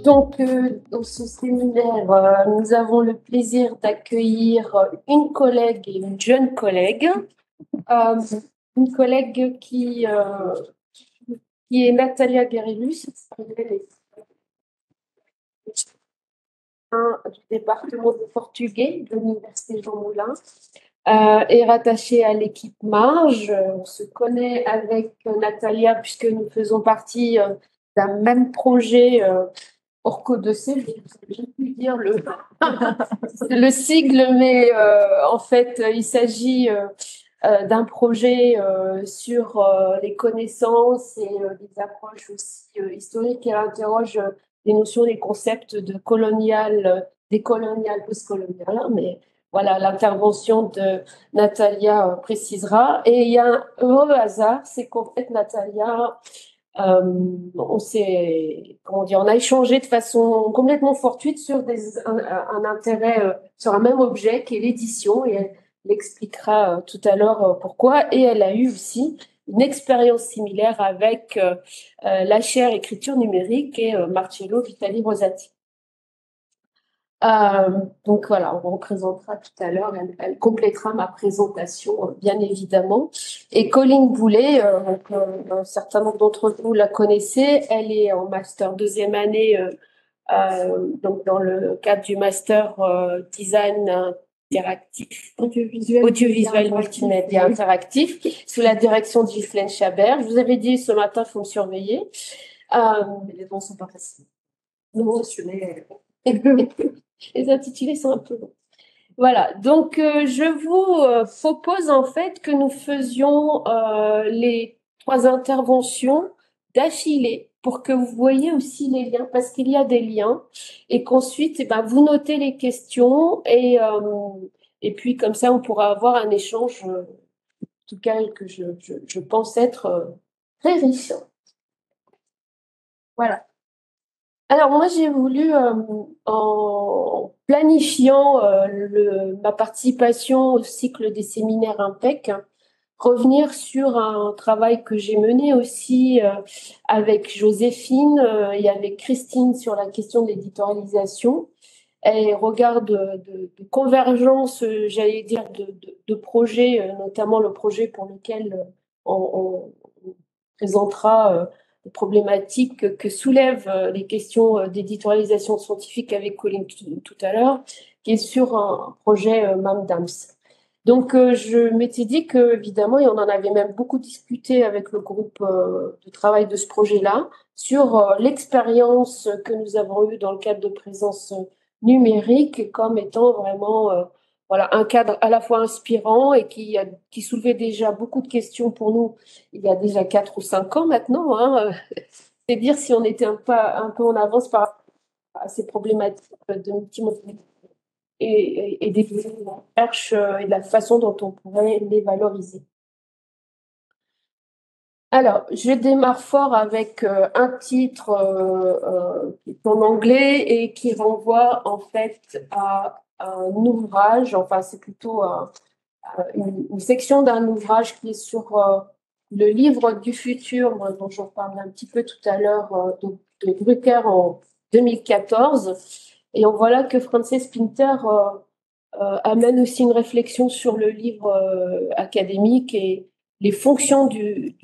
Donc, dans ce séminaire, nous avons le plaisir d'accueillir une collègue et une jeune collègue. Euh, une collègue qui est Natalia Guerrillus, du département de portugais de l'Université Jean Moulin, est rattachée à l'équipe Marge. On se connaît avec Natalia puisque nous faisons partie d'un même projet. Orco 2C, j'ai pu dire le sigle, mais en fait, il s'agit d'un projet sur les connaissances et des approches aussi historiques qui interrogent les notions, les concepts de colonial, décolonial, postcolonial. Mais voilà, l'intervention de Natalia précisera. Et il y a un heureux hasard, c'est qu'en fait, Natalia on a échangé de façon complètement fortuite sur un intérêt sur un même objet qui est l'édition et elle expliquera tout à l'heure pourquoi. Et elle a eu aussi une expérience similaire avec la chaire écriture numérique et Marcello Vitali Rosati. Donc voilà, on représentera tout à l'heure, elle complétera ma présentation, bien évidemment. Et Colline Boulet, un certain nombre d'entre vous la connaissez, elle est en master deuxième année, donc dans le cadre du master design interactif, audiovisuel multimédia interactif, sous la direction de Ghislaine Chabert. Je vous avais dit ce matin, il faut me surveiller. Les noms sont pas faciles. Non, les intitulés sont un peu longs. Voilà, donc je vous propose en fait que nous faisions les 3 interventions d'affilée pour que vous voyez aussi les liens, parce qu'il y a des liens, et qu'ensuite, eh ben, vous notez les questions, et puis comme ça, on pourra avoir un échange, en tout cas, que je pense être très riche. Voilà. Alors moi j'ai voulu en planifiant ma participation au cycle des séminaires IMPEC revenir sur un travail que j'ai mené aussi avec Joséphine et avec Christine sur la question de l'éditorialisation et regard de convergence, j'allais dire, de projets, notamment le projet pour lequel on présentera les problématiques que soulèvent les questions d'éditorialisation scientifique avec Colline tout à l'heure, qui est sur un projet MAMDAMS. Donc, je m'étais dit que, évidemment, et on en avait même beaucoup discuté avec le groupe de travail de ce projet-là, sur l'expérience que nous avons eue dans le cadre de présence numérique comme étant vraiment voilà, un cadre à la fois inspirant et qui soulevait déjà beaucoup de questions pour nous il y a déjà 4 ou 5 ans maintenant. Hein. C'est dire si on était un peu en avance par rapport à ces problématiques de multimodalité et des recherches et de la façon dont on pourrait les valoriser. Alors, je démarre fort avec un titre qui est en anglais et qui renvoie en fait à un ouvrage, enfin c'est plutôt une section d'un ouvrage qui est sur le livre du futur, dont j'en parlais un petit peu tout à l'heure, de Brucker en 2014. Et on voit là que Frances Pinter amène aussi une réflexion sur le livre académique et les fonctions du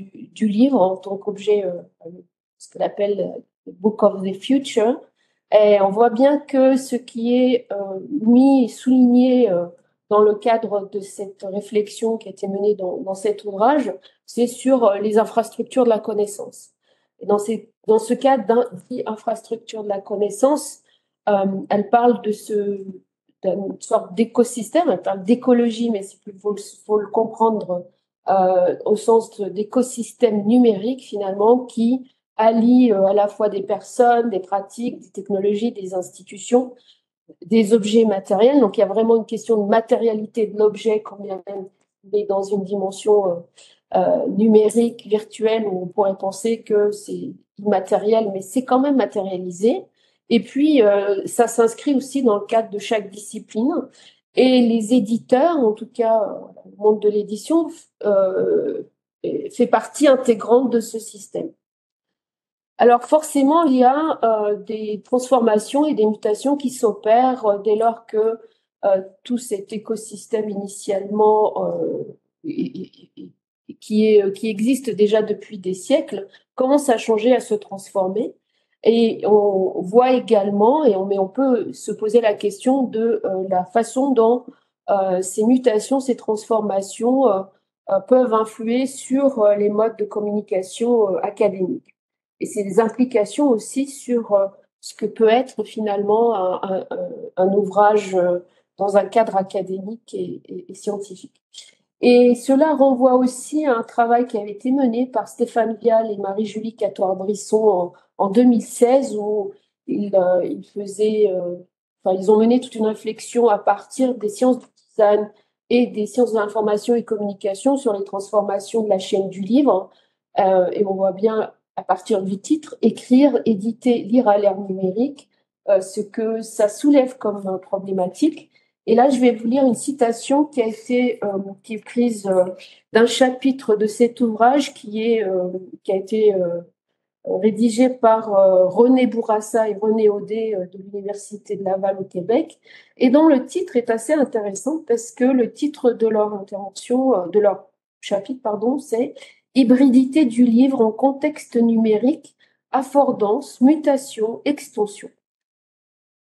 livre en tant qu'objet, ce qu'elle appelle Book of the Future. Et on voit bien que ce qui est mis et souligné dans le cadre de cette réflexion qui a été menée dans cet ouvrage, c'est sur les infrastructures de la connaissance. Et dans ce cadre d'infrastructure de la connaissance, elle parle d'une sorte d'écosystème, elle parle d'écologie, mais il faut le comprendre au sens d'écosystème numérique finalement qui allie à la fois des personnes, des pratiques, des technologies, des institutions, des objets matériels. Donc il y a vraiment une question de matérialité de l'objet quand bien même il est dans une dimension numérique, virtuelle, où on pourrait penser que c'est immatériel, mais c'est quand même matérialisé. Et puis, ça s'inscrit aussi dans le cadre de chaque discipline. Et les éditeurs, en tout cas, le monde de l'édition, fait partie intégrante de ce système. Alors forcément, il y a des transformations et des mutations qui s'opèrent dès lors que tout cet écosystème initialement qui existe déjà depuis des siècles commence à changer, à se transformer. Et on voit également, mais on peut se poser la question de la façon dont ces mutations, ces transformations peuvent influer sur les modes de communication académiques. Et c'est des implications aussi sur ce que peut être finalement un ouvrage dans un cadre académique et scientifique. Et cela renvoie aussi à un travail qui avait été mené par Stéphane Vial et Marie-Julie Catoire-Brisson en 2016, où ils faisaient, enfin, ils ont mené toute une réflexion à partir des sciences du design et des sciences de l'information et communication sur les transformations de la chaîne du livre. Et on voit bien à partir du titre, écrire, éditer, lire à l'ère numérique, ce que ça soulève comme problématique. Et là, je vais vous lire une citation qui est prise d'un chapitre de cet ouvrage qui a été rédigé par René Bourassa et René Audet de l'Université de Laval au Québec, et dont le titre est assez intéressant parce que le titre de leur intervention, de leur chapitre, pardon, c'est Hybridité du livre en contexte numérique, affordance, mutation, extension.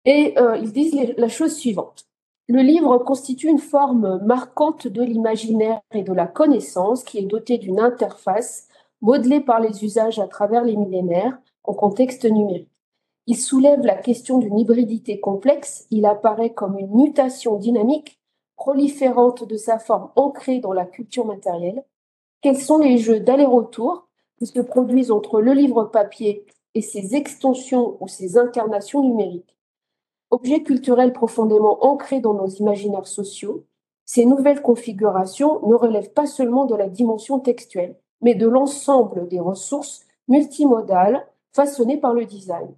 Et ils disent la chose suivante. Le livre constitue une forme marquante de l'imaginaire et de la connaissance qui est dotée d'une interface modelée par les usages à travers les millénaires en contexte numérique. Il soulève la question d'une hybridité complexe, il apparaît comme une mutation dynamique, proliférante de sa forme ancrée dans la culture matérielle. Quels sont les jeux d'aller-retour qui se produisent entre le livre papier et ses extensions ou ses incarnations numériques? Objets culturels profondément ancrés dans nos imaginaires sociaux, ces nouvelles configurations ne relèvent pas seulement de la dimension textuelle, mais de l'ensemble des ressources multimodales façonnées par le design.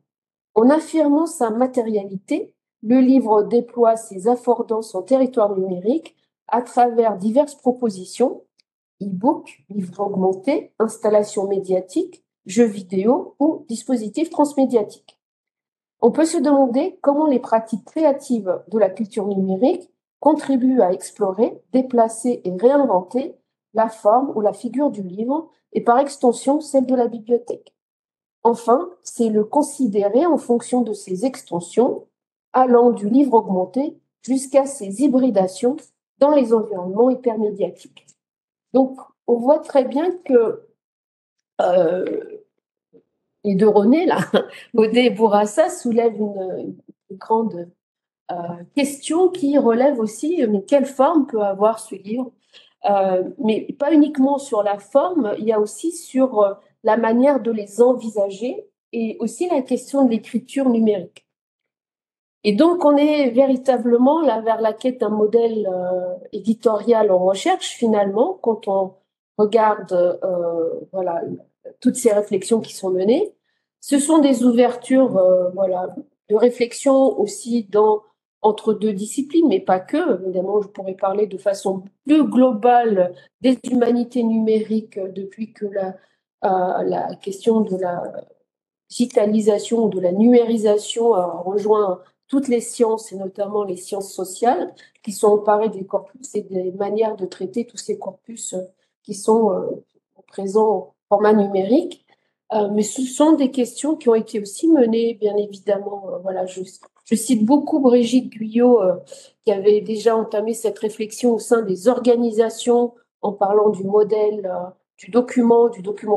En affirmant sa matérialité, le livre déploie ses affordances en territoire numérique à travers diverses propositions, e-book, livres augmentés, installations médiatiques, jeux vidéo ou dispositifs transmédiatiques. On peut se demander comment les pratiques créatives de la culture numérique contribuent à explorer, déplacer et réinventer la forme ou la figure du livre et par extension celle de la bibliothèque. Enfin, c'est le considérer en fonction de ses extensions, allant du livre augmenté jusqu'à ses hybridations dans les environnements hypermédiatiques. Donc, on voit très bien que euh, les deux René, là, Audet et Bourassa, soulèvent une grande question qui relève aussi, mais quelle forme peut avoir ce livre? Mais pas uniquement sur la forme, il y a aussi sur la manière de les envisager et aussi la question de l'écriture numérique. Et donc, on est véritablement là vers la quête d'un modèle éditorial en recherche, finalement, quand on regarde voilà, toutes ces réflexions qui sont menées. Ce sont des ouvertures voilà, de réflexion aussi entre deux disciplines, mais pas que. Évidemment, je pourrais parler de façon plus globale des humanités numériques depuis que la question de la digitalisation ou de la numérisation a rejoint toutes les sciences et notamment les sciences sociales qui sont emparées des corpus et des manières de traiter tous ces corpus qui sont présents en format numérique. Mais ce sont des questions qui ont été aussi menées, bien évidemment. Voilà, je cite beaucoup Brigitte Guyot, qui avait déjà entamé cette réflexion au sein des organisations en parlant du modèle du document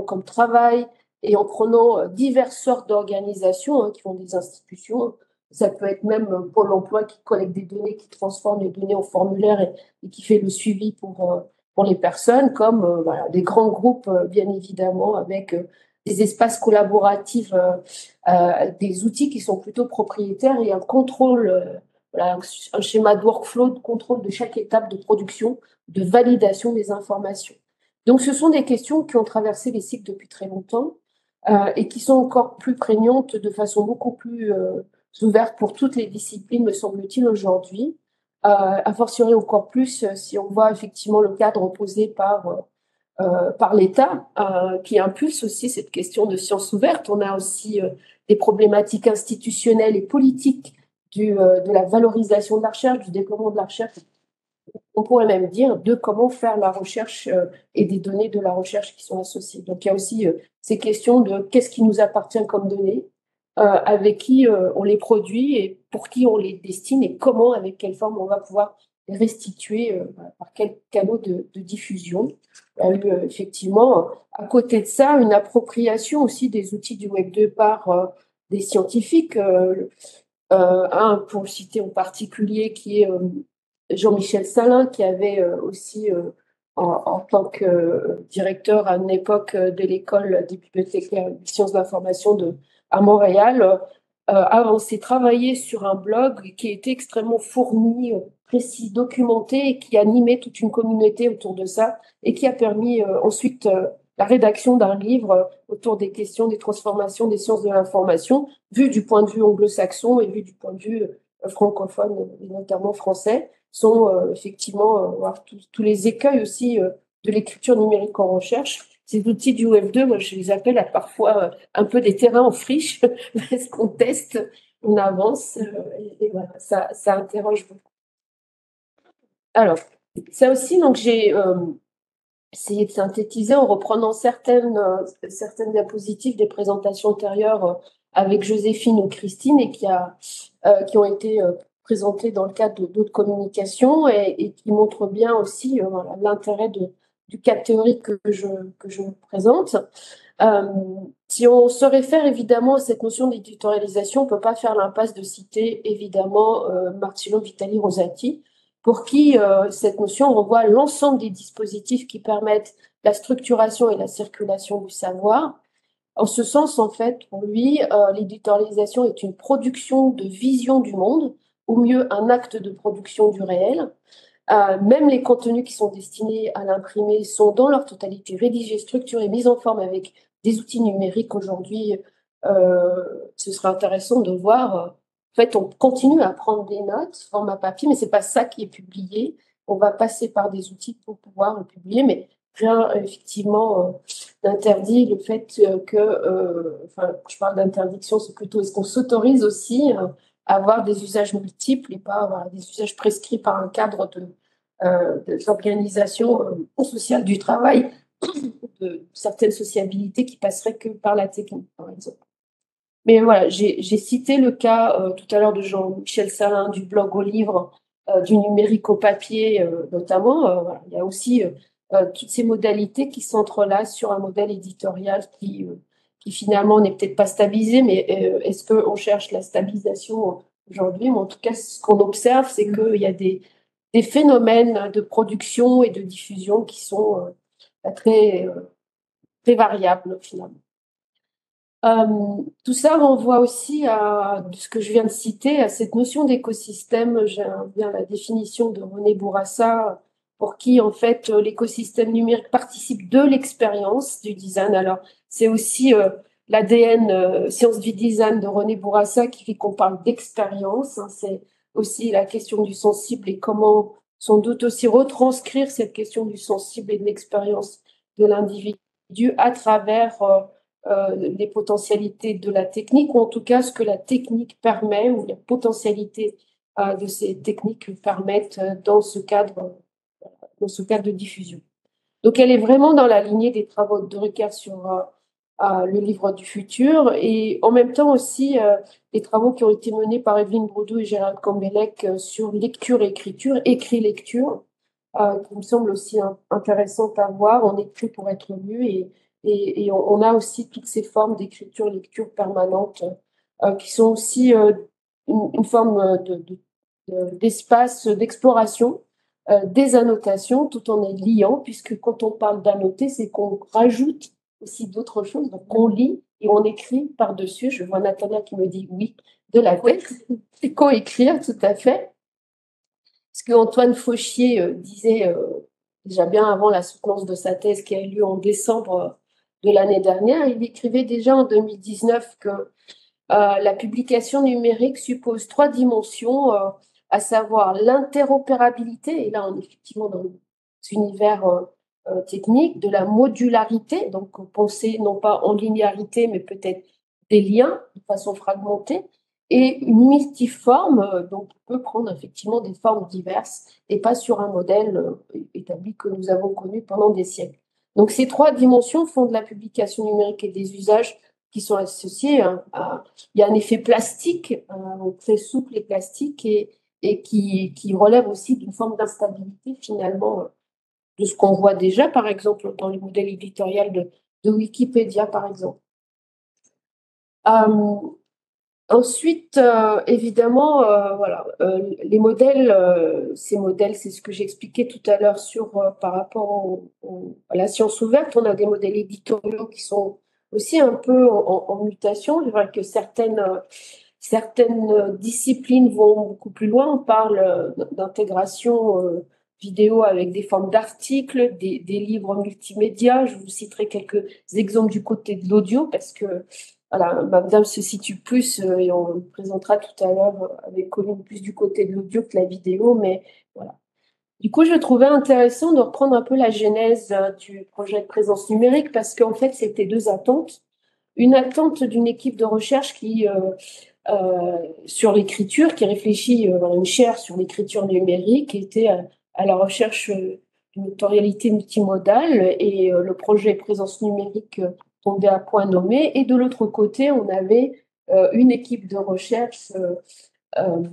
comme travail, et en prenant diverses sortes d'organisations qui font des institutions. Ça peut être même Pôle emploi qui collecte des données, qui transforme les données en formulaire et qui fait le suivi pour les personnes, comme voilà, des grands groupes, bien évidemment, avec des espaces collaboratifs, des outils qui sont plutôt propriétaires et un contrôle, voilà, un schéma de workflow de contrôle de chaque étape de production, de validation des informations. Donc, ce sont des questions qui ont traversé les cycles depuis très longtemps et qui sont encore plus prégnantes de façon beaucoup plus ouverte pour toutes les disciplines, me semble-t-il, aujourd'hui. A fortiori encore plus si on voit effectivement le cadre posé par par l'État, qui impulse aussi cette question de science ouverte. On a aussi des problématiques institutionnelles et politiques de la valorisation de la recherche, du développement de la recherche. On pourrait même dire de comment faire la recherche et des données de la recherche qui sont associées. Donc il y a aussi ces questions de qu'est-ce qui nous appartient comme données, avec qui on les produit et pour qui on les destine et comment, avec quelle forme on va pouvoir les restituer, par quel canal de diffusion. Il y a eu effectivement, à côté de ça, une appropriation aussi des outils du Web 2 par des scientifiques. Un, pour le citer en particulier, qui est Jean-Michel Salin, qui avait aussi, en tant que directeur à une époque de l'école des bibliothécaires des sciences de l'information à Montréal, avancé, travaillé sur un blog qui était extrêmement fourni, précis, documenté, et qui animait toute une communauté autour de ça, et qui a permis ensuite la rédaction d'un livre autour des questions des transformations des sciences de l'information, vu du point de vue anglo-saxon et vu du point de vue francophone, et notamment français, sont effectivement tous les écueils aussi de l'écriture numérique en recherche. Ces outils du Web 2, moi je les appelle parfois un peu des terrains en friche, parce qu'on teste, on avance, et voilà, ça interroge beaucoup. Alors, ça aussi, donc j'ai essayé de synthétiser en reprenant certaines diapositives des présentations antérieures avec Joséphine ou Christine et qui ont été présentées dans le cadre d'autres communications et qui montrent bien aussi voilà, l'intérêt du cadre théorique que je vous présente. Si on se réfère évidemment à cette notion d'éditorialisation, on ne peut pas faire l'impasse de citer évidemment Marcello Vitali Rosati, pour qui cette notion renvoie à l'ensemble des dispositifs qui permettent la structuration et la circulation du savoir. En ce sens, en fait, pour lui, l'éditorialisation est une production de vision du monde, au mieux un acte de production du réel. Même les contenus qui sont destinés à l'imprimer sont dans leur totalité rédigés, structurés, mis en forme avec des outils numériques aujourd'hui. Ce serait intéressant de voir. En fait, on continue à prendre des notes, format papier, mais c'est pas ça qui est publié. On va passer par des outils pour pouvoir le publier, mais rien effectivement d'interdit le fait enfin, je parle d'interdiction, c'est plutôt est-ce qu'on s'autorise aussi à avoir des usages multiples et pas avoir des usages prescrits par un cadre de l'organisation sociale du travail, de certaines sociabilités qui passeraient que par la technique, par exemple. Mais voilà, j'ai cité le cas tout à l'heure de Jean-Michel Salin, du blog au livre, du numérique au papier notamment. Voilà. Il y a aussi toutes ces modalités qui s'entrelacent sur un modèle éditorial qui finalement n'est peut-être pas stabilisé, mais est-ce qu'on cherche la stabilisation aujourd'hui? Mais en tout cas, ce qu'on observe, c'est qu'il y a des phénomènes de production et de diffusion qui sont très, très variables finalement. Tout ça renvoie aussi à ce que je viens de citer, à cette notion d'écosystème. J'aime bien la définition de René Bourassa, pour qui, en fait, l'écosystème numérique participe de l'expérience du design. Alors, c'est aussi l'ADN Science du Design de René Bourassa qui fait qu'on parle d'expérience. Hein. C'est aussi la question du sensible et comment, sans doute aussi, retranscrire cette question du sensible et de l'expérience de l'individu à travers les potentialités de la technique, ou en tout cas ce que la technique permet, ou les potentialités de ces techniques permettent dans ce cadre de diffusion. Donc elle est vraiment dans la lignée des travaux de Drucker sur le livre du futur, et en même temps aussi les travaux qui ont été menés par Evelyne Broudou et Gérald Cambellec sur lecture et écriture, écrit-lecture, qui me semble aussi intéressant à voir. On écrit pour être lu et on a aussi toutes ces formes d'écriture-lecture permanente qui sont aussi une forme d'espace d'exploration des annotations tout en les liant, puisque quand on parle d'annoter, c'est qu'on rajoute aussi d'autres choses. Donc on lit et on écrit par-dessus. Je vois Nathalie qui me dit oui de la tête. C'est co-écrire, tout à fait. Ce que Antoine Fauchier disait déjà bien avant la soutenance de sa thèse qui a eu lieu en décembre de l'année dernière, il écrivait déjà en 2019 que la publication numérique suppose 3 dimensions, à savoir l'interopérabilité, et là on est effectivement dans l'univers technique, de la modularité, donc penser non pas en linéarité, mais peut-être des liens de façon fragmentée, et une multiforme, donc qui peut prendre effectivement des formes diverses et pas sur un modèle établi que nous avons connu pendant des siècles. Donc ces trois dimensions font de la publication numérique et des usages qui sont associés il y a un effet plastique, très souple et plastique, et qui relève aussi d'une forme d'instabilité finalement de ce qu'on voit déjà, par exemple, dans les modèles éditoriaux de Wikipédia, par exemple. Euh, Ensuite, évidemment, voilà, les modèles, ces modèles, c'est ce que j'expliquais tout à l'heure par rapport à la science ouverte. On a des modèles éditoriaux qui sont aussi un peu en mutation. Je vois que certaines disciplines vont beaucoup plus loin. On parle d'intégration vidéo avec des formes d'articles, des livres multimédia. Je vous citerai quelques exemples du côté de l'audio parce que voilà, Madame se situe plus, et on le présentera tout à l'heure avec Colline, plus du côté de l'audio que de la vidéo, mais voilà. Du coup, je trouvais intéressant de reprendre un peu la genèse du projet de présence numérique parce qu'en fait, c'était deux attentes. Une attente d'une équipe de recherche sur l'écriture, qui réfléchit à une chaire sur l'écriture numérique, qui était à la recherche d'une notoriété multimodale, et le projet présence numérique tombait à point nommé. Et de l'autre côté, on avait une équipe de recherche euh,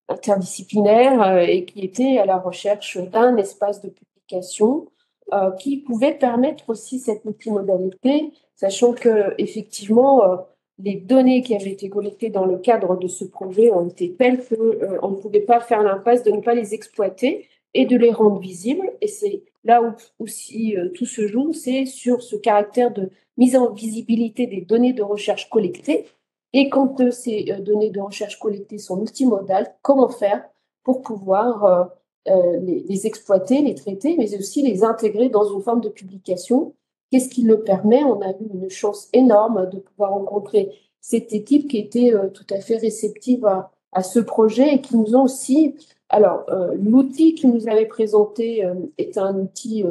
interdisciplinaire et qui était à la recherche d'un espace de publication qui pouvait permettre aussi cette multimodalité, sachant que effectivement les données qui avaient été collectées dans le cadre de ce projet ont été telles qu'on ne pouvait pas faire l'impasse de ne pas les exploiter et de les rendre visibles. Et c'est là où aussi tout se joue, c'est sur ce caractère de mise en visibilité des données de recherche collectées. Et quand ces données de recherche collectées sont multimodales, comment faire pour pouvoir les exploiter, les traiter, mais aussi les intégrer dans une forme de publication? Qu'est-ce qui le permet? On a eu une chance énorme de pouvoir rencontrer cette équipe qui était tout à fait réceptive à ce projet et qui nous ont aussi... Alors, l'outil qu'ils nous avait présenté est un outil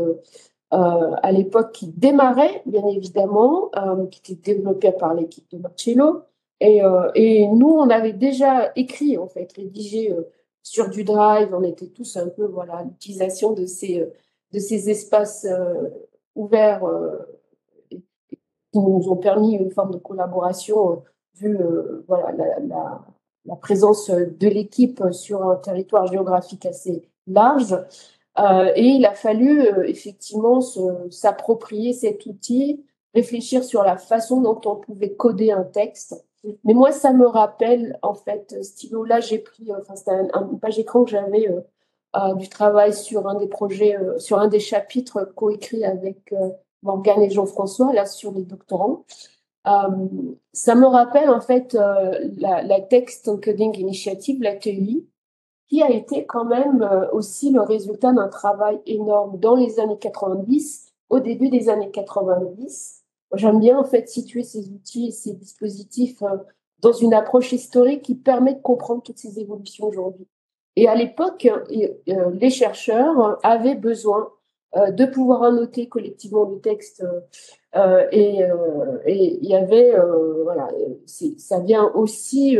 à l'époque qui démarrait, bien évidemment, qui était développé par l'équipe de Marcello. Et nous, on avait déjà écrit, en fait, rédigé sur du Drive. On était tous un peu, voilà, à l'utilisation de ces espaces ouverts qui nous ont permis une forme de collaboration, vu voilà, la présence de l'équipe sur un territoire géographique assez large. Et il a fallu effectivement s'approprier cet outil, réfléchir sur la façon dont on pouvait coder un texte. Mais moi, ça me rappelle, en fait, Stylo, là, j'ai pris, enfin, c'était une page écran que j'avais du travail sur un des projets, sur un des chapitres coécrits avec Morgane et Jean-François, là, sur les doctorants. Euh, Ça me rappelle, en fait, la Text Encoding Initiative, la TEI, qui a été quand même aussi le résultat d'un travail énorme dans les années 90, au début des années 90. J'aime bien en fait situer ces outils et ces dispositifs dans une approche historique qui permet de comprendre toutes ces évolutions aujourd'hui. Et à l'époque, les chercheurs avaient besoin de pouvoir annoter collectivement le texte et il y avait, voilà, ça vient aussi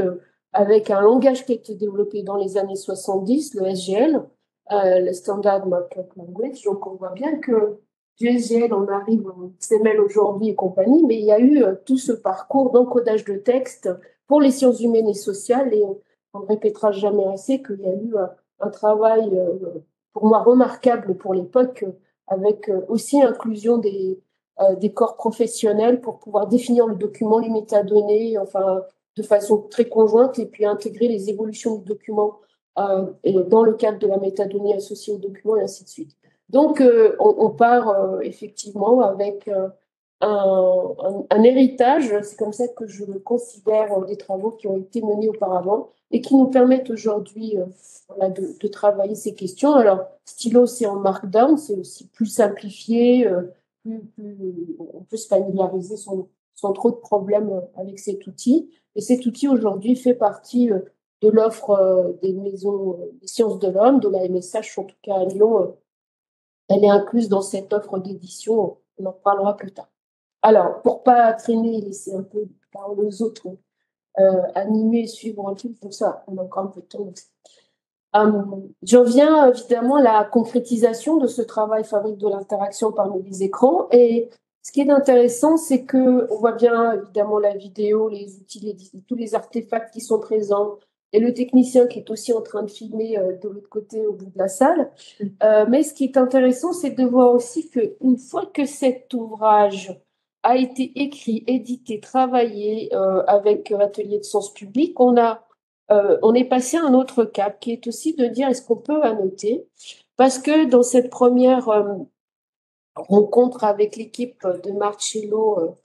avec un langage qui a été développé dans les années 70, le SGL, le Standard Markup Language. Donc, on voit bien que du SGL, on arrive au XML aujourd'hui et compagnie, mais il y a eu tout ce parcours d'encodage de texte pour les sciences humaines et sociales, et on ne répétera jamais assez qu'il y a eu un travail, pour moi, remarquable pour l'époque, avec aussi inclusion des corps professionnels pour pouvoir définir le document, les métadonnées, enfin, de façon très conjointe, et puis intégrer les évolutions du document et dans le cadre de la métadonnée associée au document, et ainsi de suite. Donc, on part effectivement avec un héritage, c'est comme ça que je le considère, des travaux qui ont été menés auparavant et qui nous permettent aujourd'hui voilà, de travailler ces questions. Alors, Stylo, c'est en Markdown, c'est aussi plus simplifié, on peut se familiariser sans trop de problèmes avec cet outil. Et cet outil aujourd'hui fait partie de l'offre des maisons des sciences de l'homme, de la MSH en tout cas à Lyon, elle est incluse dans cette offre d'édition. On en parlera plus tard. Alors, pour pas traîner et laisser un peu par les autres animer, suivre un truc comme ça, on a encore un peu de temps. J'en viens évidemment à la concrétisation de ce travail fabrique de l'interaction parmi les écrans. Et ce qui est intéressant, c'est que on voit bien évidemment la vidéo, les outils, tous les artefacts qui sont présents, et le technicien qui est aussi en train de filmer de l'autre côté au bout de la salle. Mais ce qui est intéressant, c'est de voir aussi qu'une fois que cet ouvrage a été écrit, édité, travaillé avec Atelier de Sens Public, on est passé à un autre cap qui est aussi de dire est-ce qu'on peut annoter? Parce que dans cette première rencontre avec l'équipe de Marcello,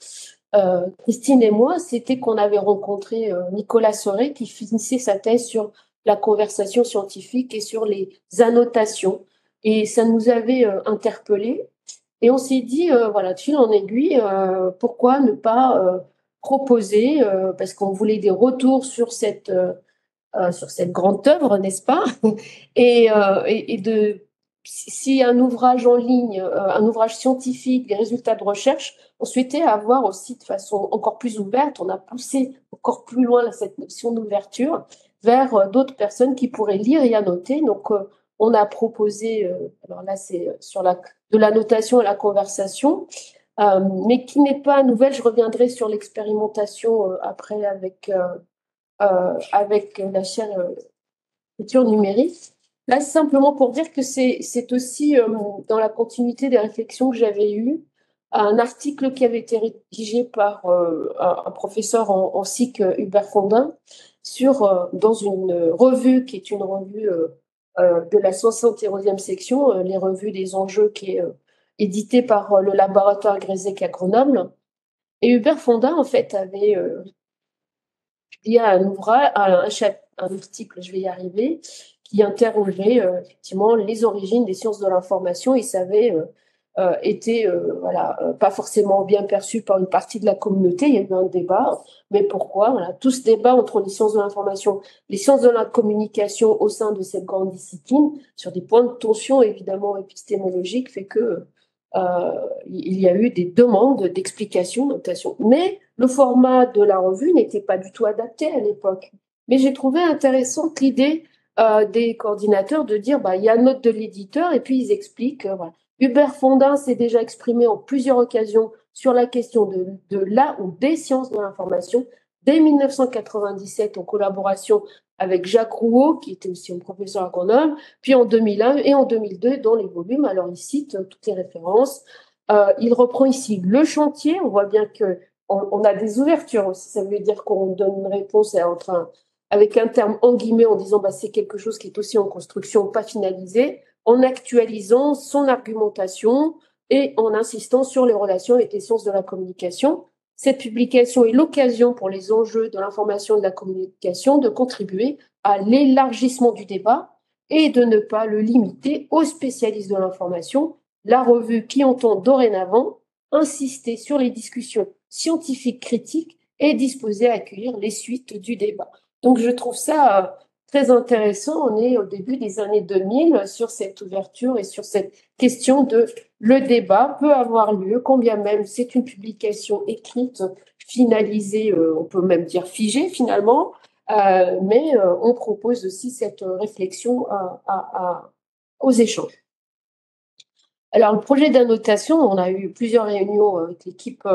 Christine et moi, c'était qu'on avait rencontré Nicolas Soré qui finissait sa thèse sur la conversation scientifique et sur les annotations. Et ça nous avait interpellés. Et on s'est dit, voilà, de fil en aiguille, pourquoi ne pas proposer, parce qu'on voulait des retours sur cette grande œuvre, n'est-ce pas? Et de si un ouvrage en ligne, un ouvrage scientifique, des résultats de recherche, on souhaitait avoir aussi de façon encore plus ouverte, on a poussé encore plus loin cette notion d'ouverture vers d'autres personnes qui pourraient lire et annoter. Donc, on a proposé, alors là, c'est de la notation à la conversation, mais qui n'est pas nouvelle. Je reviendrai sur l'expérimentation après avec la chaire écriture numérique. Là, c'est simplement pour dire que c'est aussi dans la continuité des réflexions que j'avais eues, un article qui avait été rédigé par un professeur en SIC, Hubert Fondin, dans une revue qui est une revue de la 71e section, les revues des enjeux, qui est éditée par le laboratoire Grézec à Grenoble. Et Hubert Fondin, en fait, avait il y a un ouvrage, un article, je vais y arriver, qui interrogeait effectivement les origines des sciences de l'information. Et ça avait été voilà, pas forcément bien perçu par une partie de la communauté. Il y a eu un débat, mais pourquoi? Voilà, tout ce débat entre les sciences de l'information, les sciences de la communication au sein de cette grande discipline, sur des points de tension évidemment épistémologiques, fait que il y a eu des demandes d'explications, notation. Mais le format de la revue n'était pas du tout adapté à l'époque. Mais j'ai trouvé intéressante l'idée des coordinateurs de dire bah, il y a une note de l'éditeur et puis ils expliquent. Voilà. Hubert Fondin s'est déjà exprimé en plusieurs occasions sur la question de la ou des sciences de l'information dès 1997 en collaboration avec Jacques Rouault, qui était aussi un professeur à Grenoble, puis en 2001 et en 2002 dans les volumes. Alors, il cite toutes les références. Il reprend ici le chantier. On voit bien on a des ouvertures aussi. Ça veut dire qu'on donne une réponse avec un terme en guillemets en disant bah, c'est quelque chose qui est aussi en construction, pas finalisé, en actualisant son argumentation et en insistant sur les relations avec les sciences de la communication. Cette publication est l'occasion pour les enjeux de l'information et de la communication de contribuer à l'élargissement du débat et de ne pas le limiter aux spécialistes de l'information. La revue qui entend dorénavant insister sur les discussions scientifiques critiques est disposée à accueillir les suites du débat. Donc je trouve ça très intéressant. On est au début des années 2000 sur cette ouverture et sur cette question de le débat peut avoir lieu, quand bien même c'est une publication écrite, finalisée, on peut même dire figée finalement, mais on propose aussi cette réflexion aux échanges. Alors, le projet d'annotation, on a eu plusieurs réunions avec l'équipe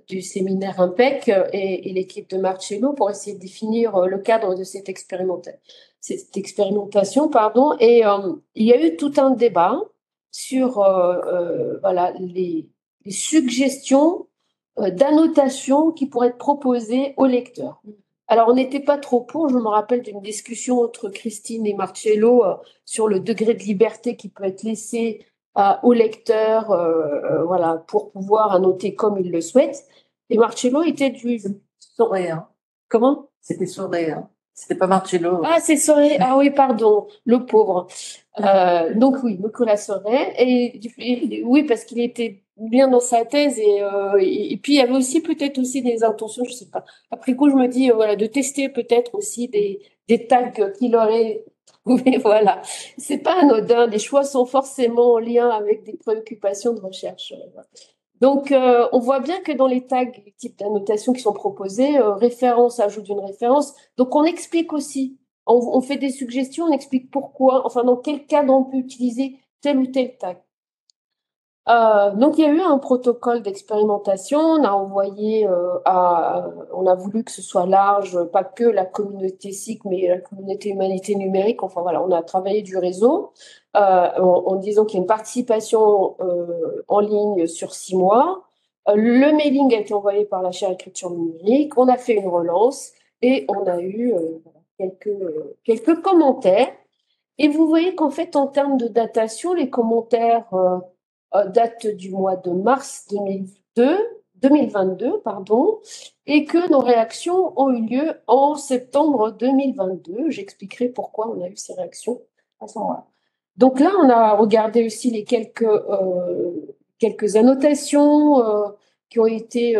du séminaire IMPEC et l'équipe de Marcello pour essayer de définir le cadre de cette expérimentation. Pardon. Et il y a eu tout un débat sur voilà, les suggestions d'annotation qui pourraient être proposées aux lecteurs. Alors, on n'était pas trop pour. Je me rappelle d'une discussion entre Christine et Marcello sur le degré de liberté qui peut être laissé au lecteur voilà, pour pouvoir annoter comme il le souhaite. Et Marcello était du... Soré, hein. Comment? C'était Soré, hein. C'était pas Marcello. Ah, c'est Soré. Ah oui, pardon, le pauvre. Donc oui, Nicolas Soré. Et oui, parce qu'il était bien dans sa thèse et puis il y avait aussi peut-être aussi des intentions, je sais pas. Après coup, je me dis voilà de tester peut-être aussi des tags qu'il aurait Oui, voilà. C'est pas anodin. Les choix sont forcément en lien avec des préoccupations de recherche. Donc, on voit bien que dans les tags, les types d'annotations qui sont proposés, référence ajoute une référence. Donc, on explique aussi. On fait des suggestions, on explique pourquoi, enfin, dans quel cadre on peut utiliser tel ou tel tag. Donc, il y a eu un protocole d'expérimentation. On a envoyé on a voulu que ce soit large, pas que la communauté SIC, mais la communauté humanité numérique. Enfin, voilà, on a travaillé du réseau en disant qu'il y a une participation en ligne sur 6 mois. Le mailing a été envoyé par la chaire écriture numérique. On a fait une relance et on a eu quelques commentaires. Et vous voyez qu'en fait, en termes de datation, les commentaires datent du mois de mars 2022, pardon, et que nos réactions ont eu lieu en septembre 2022. J'expliquerai pourquoi on a eu ces réactions à ce moment-là. Donc là, on a regardé aussi les quelques annotations qui ont été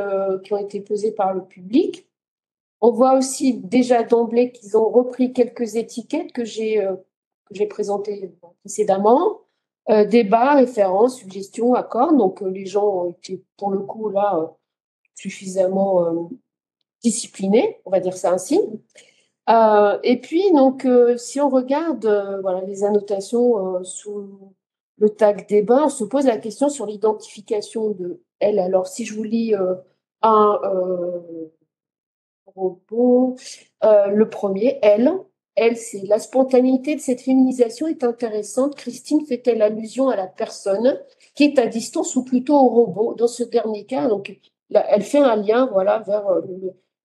posées par le public. On voit aussi déjà d'emblée qu'ils ont repris quelques étiquettes que j'ai présentées précédemment. Débat, référence, suggestion, accord. Donc les gens ont été pour le coup là suffisamment disciplinés, on va dire ça ainsi. Et puis donc si on regarde voilà les annotations sous le tag débat, on se pose la question sur l'identification de elle. Alors si je vous lis un robot. Le premier, elle. Elle, c'est la spontanéité de cette féminisation est intéressante. Christine fait-elle allusion à la personne qui est à distance ou plutôt au robot dans ce dernier cas? Donc, là, elle fait un lien, voilà, vers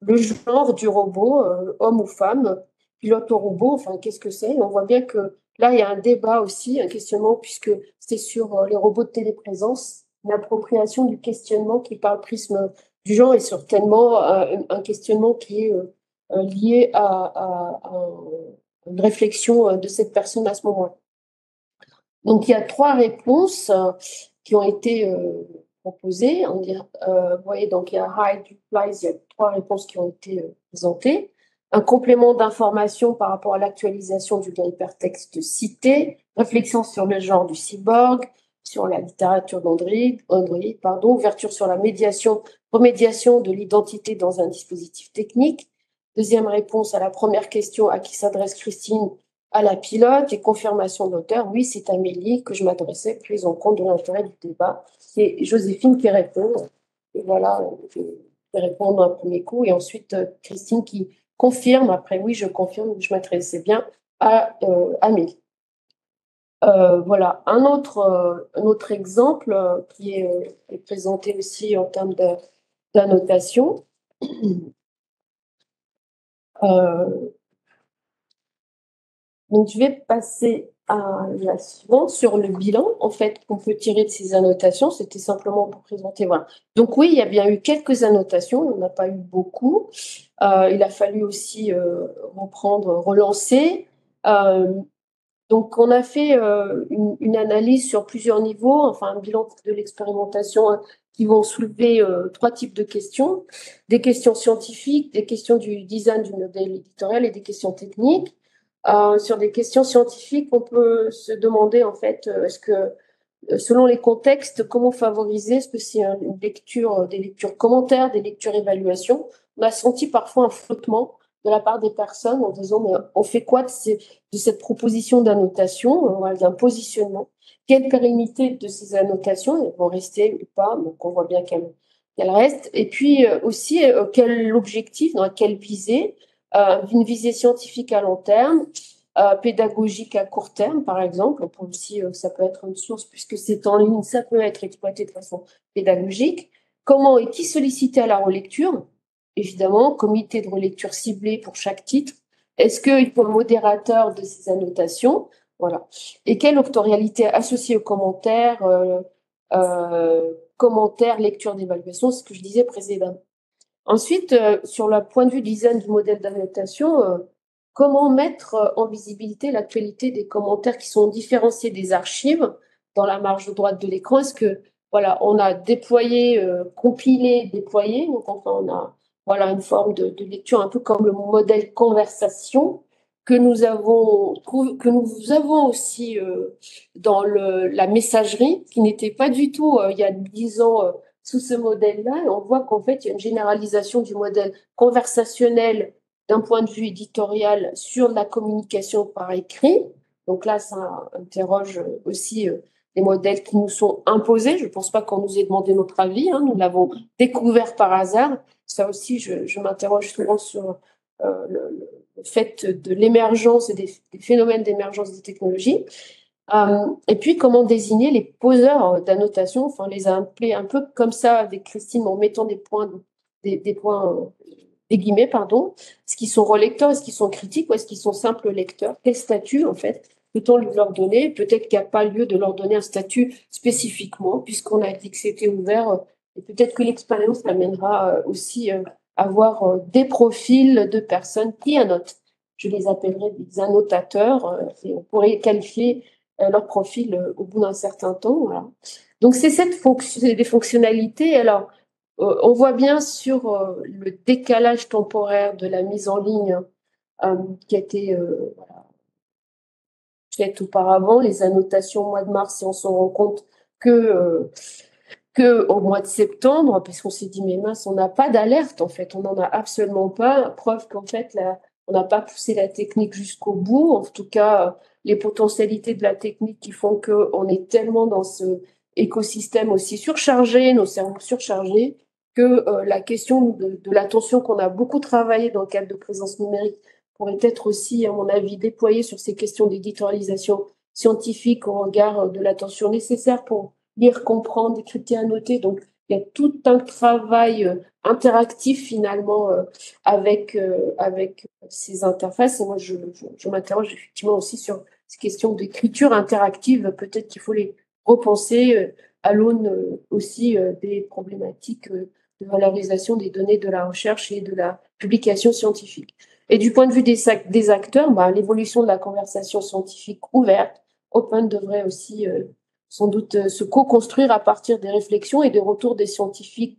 le genre du robot, homme ou femme, pilote au robot. Enfin, qu'est-ce que c'est? On voit bien que là, il y a un débat aussi, un questionnement, puisque c'est sur les robots de téléprésence, l'appropriation du questionnement qui par le prisme du genre est certainement un questionnement qui est lié à une réflexion de cette personne à ce moment-là. Donc, il y a 3 réponses qui ont été proposées. Vous voyez, donc il y a hide, replies, il y a 3 réponses qui ont été présentées. Un complément d'information par rapport à l'actualisation du hypertexte cité, réflexion sur le genre du cyborg, sur la littérature Android, pardon, ouverture sur la remédiation de l'identité dans un dispositif technique. Deuxième réponse à la première question à qui s'adresse Christine, à la pilote et confirmation d'auteur. Oui, c'est Amélie que je m'adressais, prise en compte de l'intérêt du débat. C'est Joséphine qui répond. Et voilà, je vais répondre un premier coup. Et ensuite, Christine qui confirme. Après, oui, je confirme que je m'adressais bien à Amélie. Voilà, un autre exemple qui est présenté aussi en termes d'annotation. Donc, je vais passer à la suivante sur le bilan, en fait, qu'on peut tirer de ces annotations. C'était simplement pour présenter. Voilà. Donc, oui, il y a bien eu quelques annotations, il n'y en a pas eu beaucoup. Il a fallu aussi relancer. Donc, on a fait une analyse sur plusieurs niveaux, enfin, un bilan de l'expérimentation qui vont soulever 3 types de questions. Des questions scientifiques, des questions du design du modèle éditorial et des questions techniques. Sur des questions scientifiques, on peut se demander en fait, est-ce que selon les contextes, comment favoriser? Est-ce que c'est une lecture, des lectures commentaires, des lectures évaluations? On a senti parfois un flottement de la part des personnes en disant mais on fait quoi de cette proposition d'annotation, d'un positionnement? Quelle pérennité de ces annotations? Elles vont rester ou pas? Donc on voit bien qu'elles restent. Et puis aussi quel objectif, dans quelle visée? Une visée scientifique à long terme, pédagogique à court terme, par exemple. On peut aussi, ça peut être une source, puisque c'est en ligne, ça peut être exploité de façon pédagogique. Comment et qui solliciter à la relecture? Évidemment, comité de relecture ciblé pour chaque titre. Est-ce qu'il faut un modérateur de ces annotations? Voilà. Et quelle autorialité associée aux commentaires, lecture d'évaluation, ce que je disais précédemment. Ensuite, sur le point de vue design du modèle d'annotation, comment mettre en visibilité l'actualité des commentaires qui sont différenciés des archives dans la marge droite de l'écran? Est-ce que, voilà, on a déployé, compilé, déployé, donc enfin, on a, voilà, une forme de lecture un peu comme le modèle conversation que nous avons aussi dans la messagerie, qui n'était pas du tout il y a 10 ans sous ce modèle-là. Et on voit qu'en fait, il y a une généralisation du modèle conversationnel d'un point de vue éditorial sur la communication par écrit. Donc là, ça interroge aussi les modèles qui nous sont imposés. Je ne pense pas qu'on nous ait demandé notre avis, hein. Nous l'avons découvert par hasard. Ça aussi, je m'interroge souvent sur le fait de l'émergence et des phénomènes d'émergence des technologies. Et puis, comment désigner les poseurs d'annotation, enfin, on les a appelés un peu comme ça avec Christine, en mettant des points, des guillemets, pardon. Est-ce qu'ils sont relecteurs, est-ce qu'ils sont critiques ou est-ce qu'ils sont simples lecteurs? Quel statut, en fait, peut-on leur donner? Peut-être qu'il n'y a pas lieu de leur donner un statut spécifiquement, puisqu'on a dit que c'était ouvert, et peut-être que l'expérience amènera aussi avoir des profils de personnes qui annotent. Je les appellerai des annotateurs, et on pourrait qualifier leur profil au bout d'un certain temps. Voilà. Donc, c'est des fonctionnalités. Alors, on voit bien sur le décalage temporaire de la mise en ligne qui a été voilà, faite auparavant, les annotations au mois de mars, et on s'en rend compte que au mois de septembre, parce qu'on s'est dit, mais mince, on n'a pas d'alerte, en fait, on n'en a absolument pas. Preuve qu'en fait, on n'a pas poussé la technique jusqu'au bout. En tout cas, les potentialités de la technique qui font qu'on est tellement dans ce écosystème aussi surchargé, nos cerveaux surchargés, que la question de l'attention qu'on a beaucoup travaillé dans le cadre de présence numérique pourrait être aussi, à mon avis, déployée sur ces questions d'éditorialisation scientifique au regard de l'attention nécessaire pour lire, comprendre, décrypter, annoter. Donc, il y a tout un travail interactif finalement avec ces interfaces. Et moi, je m'interroge effectivement aussi sur ces questions d'écriture interactive. Peut-être qu'il faut les repenser à l'aune aussi des problématiques de valorisation des données de la recherche et de la publication scientifique. Et du point de vue des acteurs, bah, l'évolution de la conversation scientifique ouverte, open, devrait aussi sans doute se co-construire à partir des réflexions et des retours des scientifiques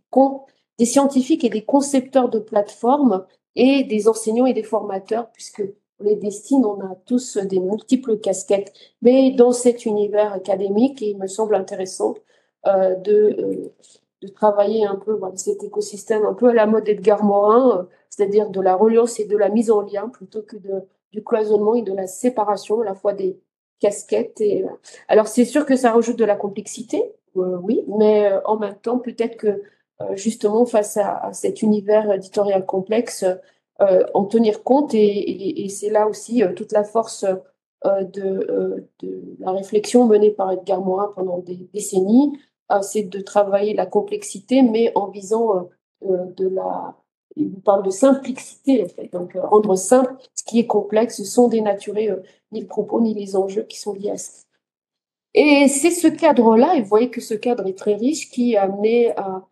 et des concepteurs de plateformes et des enseignants et des formateurs, puisque on les destine, on a tous des multiples casquettes. Mais dans cet univers académique, il me semble intéressant de travailler un peu voilà, cet écosystème un peu à la mode Edgar Morin, c'est-à-dire de la reliance et de la mise en lien plutôt que du cloisonnement et de la séparation à la fois des casquettes. Alors, c'est sûr que ça rajoute de la complexité, oui, mais en même temps, peut-être que justement, face à cet univers éditorial complexe, en tenir compte, et c'est là aussi toute la force de la réflexion menée par Edgar Morin pendant des décennies, c'est de travailler la complexité, mais en visant il parle de simplicité, en fait. Donc, rendre simple ce qui est complexe, sans dénaturer ni le propos, ni les enjeux qui sont liés à ça. Et c'est ce cadre-là, et vous voyez que ce cadre est très riche, qui a amené un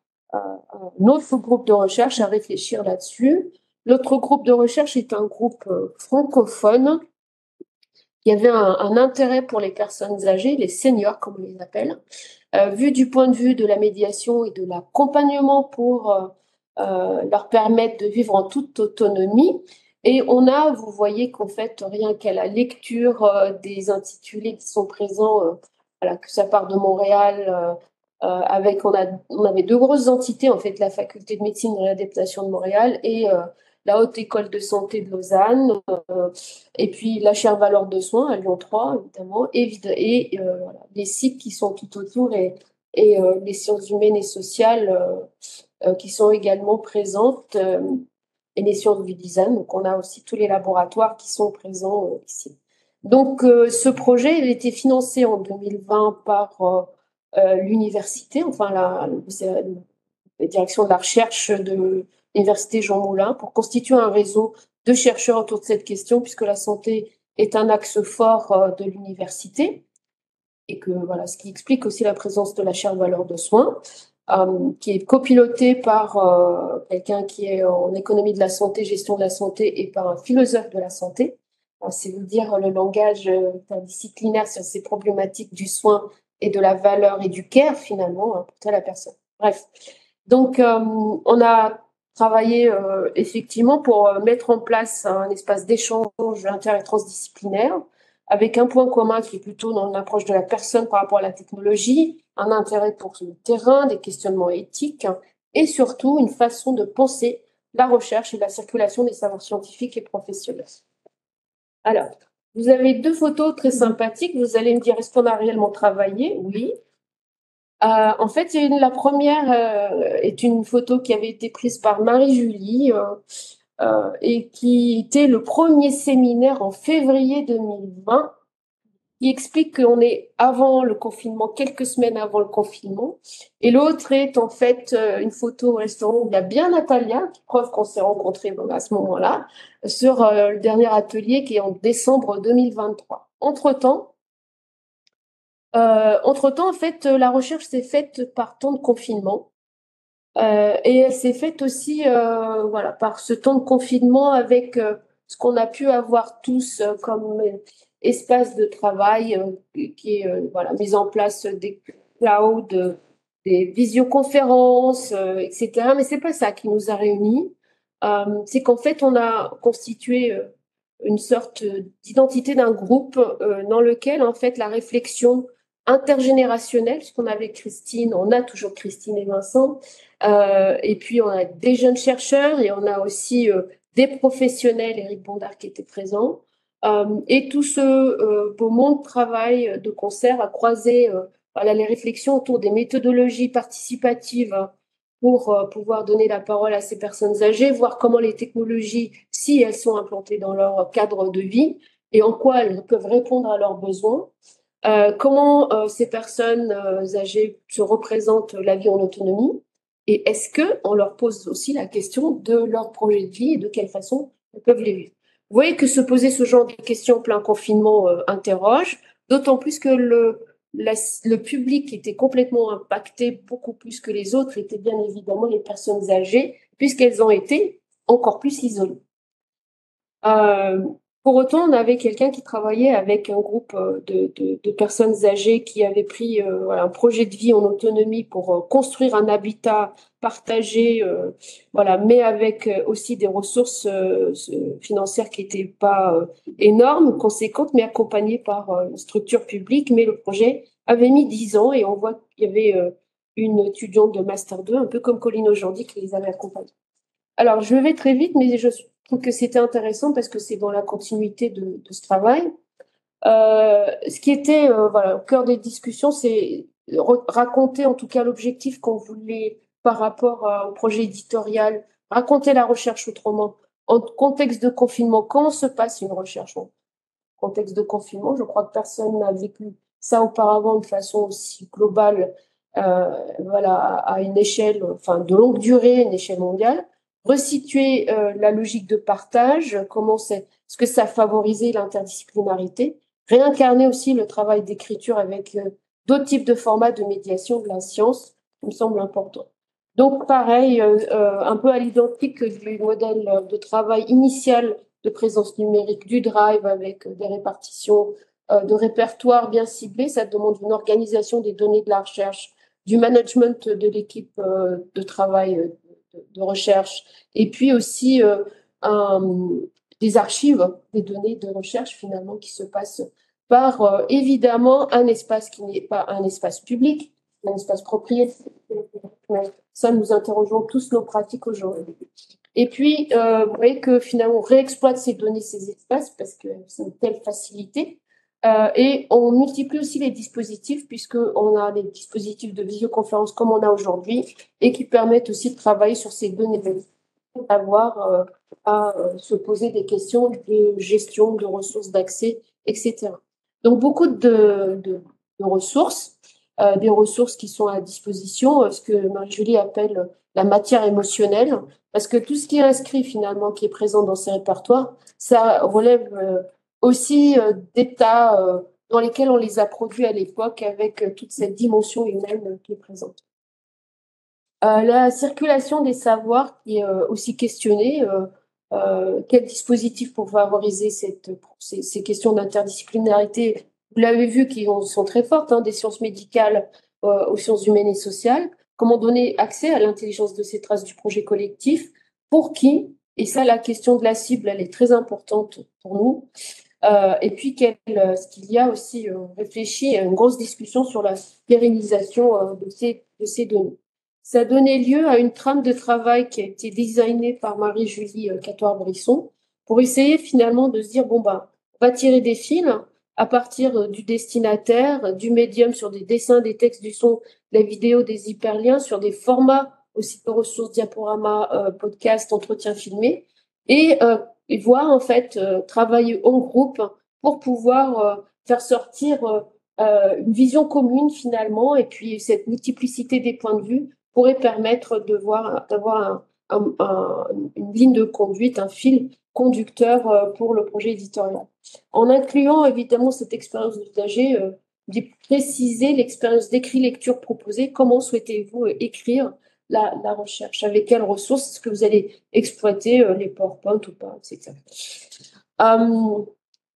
autre groupe de recherche à réfléchir là-dessus. L'autre groupe de recherche est un groupe francophone qui avait un intérêt pour les personnes âgées, les seniors, comme on les appelle, vu du point de vue de la médiation et de l'accompagnement pour leur permettre de vivre en toute autonomie. Et vous voyez qu'en fait, rien qu'à la lecture des intitulés qui sont présents, voilà, que ça part de Montréal, on avait deux grosses entités, en fait, la faculté de médecine et réadaptation de Montréal et la Haute École de santé de Lausanne, et puis la chaire valeur de soins à Lyon 3, évidemment, et voilà, les sites qui sont tout autour et les sciences humaines et sociales qui sont également présentes, et les sciences du design. Donc, on a aussi tous les laboratoires qui sont présents ici. Donc, ce projet, il a été financé en 2020 par l'université, enfin la direction de la recherche de l'université Jean Moulin, pour constituer un réseau de chercheurs autour de cette question, puisque la santé est un axe fort de l'université, et que voilà, ce qui explique aussi la présence de la chaire valeur de soins, qui est copilotée par quelqu'un qui est en économie de la santé, gestion de la santé, et par un philosophe de la santé. C'est vous dire le langage interdisciplinaire sur ces problématiques du soin et de la valeur et du care, finalement, pour la personne. Bref. Donc, on a travaillé effectivement pour mettre en place un espace d'échange inter et transdisciplinaire avec un point commun qui est plutôt dans l'approche de la personne par rapport à la technologie, un intérêt pour le terrain, des questionnements éthiques et surtout une façon de penser la recherche et la circulation des savoirs scientifiques et professionnels. Alors, vous avez deux photos très sympathiques. Vous allez me dire, est-ce qu'on a réellement travaillé? Oui. En fait, la première est une photo qui avait été prise par Marie-Julie et qui était le premier séminaire en février 2020 qui explique qu'on est avant le confinement, quelques semaines avant le confinement. Et l'autre est en fait une photo au restaurant où il y a bien Natalia, preuve qu'on s'est rencontrés à ce moment-là, sur le dernier atelier qui est en décembre 2023. Entre-temps, en fait, la recherche s'est faite par temps de confinement et elle s'est faite aussi voilà, par ce temps de confinement avec ce qu'on a pu avoir tous comme espace de travail qui est voilà, mise en place des clouds, des visioconférences, etc. Mais c'est pas ça qui nous a réunis. C'est qu'en fait, on a constitué une sorte d'identité d'un groupe dans lequel, en fait, la réflexion intergénérationnelle, puisqu'on avait Christine, on a toujours Christine et Vincent, et puis on a des jeunes chercheurs et on a aussi des professionnels, Éric Bondard qui était présent, et tout ce beau monde travaille de concert à croiser voilà, les réflexions autour des méthodologies participatives pour pouvoir donner la parole à ces personnes âgées, voir comment les technologies, si elles sont implantées dans leur cadre de vie et en quoi elles peuvent répondre à leurs besoins. Comment ces personnes âgées se représentent la vie en autonomie et est-ce qu'on leur pose aussi la question de leur projet de vie et de quelle façon elles peuvent les vivre. Vous voyez que se poser ce genre de questions en plein confinement interroge, d'autant plus que le public qui était complètement impacté beaucoup plus que les autres était bien évidemment les personnes âgées, puisqu'elles ont été encore plus isolées. Pour autant, on avait quelqu'un qui travaillait avec un groupe de personnes âgées qui avaient pris voilà, un projet de vie en autonomie pour construire un habitat partagé, voilà, mais avec aussi des ressources financières qui n'étaient pas énormes, conséquentes, mais accompagnées par une structure publique. Mais le projet avait mis 10 ans et on voit qu'il y avait une étudiante de Master 2, un peu comme Colline aujourd'hui, qui les avait accompagnés. Alors, je vais très vite, mais je trouve que c'était intéressant parce que c'est dans la continuité de ce travail. Ce qui était voilà, au cœur des discussions, c'est raconter en tout cas l'objectif qu'on voulait par rapport au projet éditorial, raconter la recherche autrement. En contexte de confinement, comment se passe une recherche en contexte de confinement? Je crois que personne n'a vécu ça auparavant de façon aussi globale, voilà, à une échelle, enfin, de longue durée, une échelle mondiale. Resituer la logique de partage, comment c'est, est-ce que ça a favorisé l'interdisciplinarité, réincarner aussi le travail d'écriture avec d'autres types de formats de médiation de la science, qui me semble important. Donc, pareil, un peu à l'identique du modèle de travail initial de présence numérique du Drive avec des répartitions de répertoires bien ciblés, ça demande une organisation des données de la recherche, du management de l'équipe de travail de recherche, et puis aussi des archives, des données de recherche finalement qui se passent par évidemment un espace qui n'est pas un espace public, un espace propriétaire. Ça, nous interrogeons tous nos pratiques aujourd'hui. Et puis, vous voyez que finalement, on réexploite ces données, ces espaces, parce que c'est une telle facilité. Et on multiplie aussi les dispositifs, puisqu'on a des dispositifs de visioconférence comme on a aujourd'hui, et qui permettent aussi de travailler sur ces données, d'avoir à se poser des questions de gestion, de ressources d'accès, etc. Donc, beaucoup de ressources, des ressources qui sont à disposition, ce que Marie-Julie appelle la matière émotionnelle, parce que tout ce qui est inscrit finalement, qui est présent dans ces répertoires, ça relève aussi d'états dans lesquels on les a produits à l'époque avec toute cette dimension humaine qui est présente. La circulation des savoirs qui est aussi questionnée. Quel dispositif pour favoriser ces questions d'interdisciplinarité? Vous l'avez vu, qui sont très fortes, hein, des sciences médicales aux sciences humaines et sociales. Comment donner accès à l'intelligence de ces traces du projet collectif, pour qui? Et ça, la question de la cible, elle est très importante pour nous. Et puis, ce qu'il y a aussi réfléchi à une grosse discussion sur la pérennisation de ces données. Ça a donné lieu à une trame de travail qui a été designée par Marie-Julie Catoire-Brisson pour essayer finalement de se dire, bon, bah, on va tirer des fils à partir du destinataire, du médium sur des dessins, des textes, du son, de la vidéo, des hyperliens, sur des formats aussi de ressources, diaporamas, podcast, entretien filmé, et voir en fait travailler en groupe pour pouvoir faire sortir une vision commune finalement, et puis cette multiplicité des points de vue pourrait permettre d'avoir une ligne de conduite, un fil conducteur pour le projet éditorial. En incluant évidemment cette expérience d'usager, préciser l'expérience d'écrit-lecture proposée, comment souhaitez-vous écrire la recherche, avec quelles ressources est-ce que vous allez exploiter les PowerPoint ou pas, etc.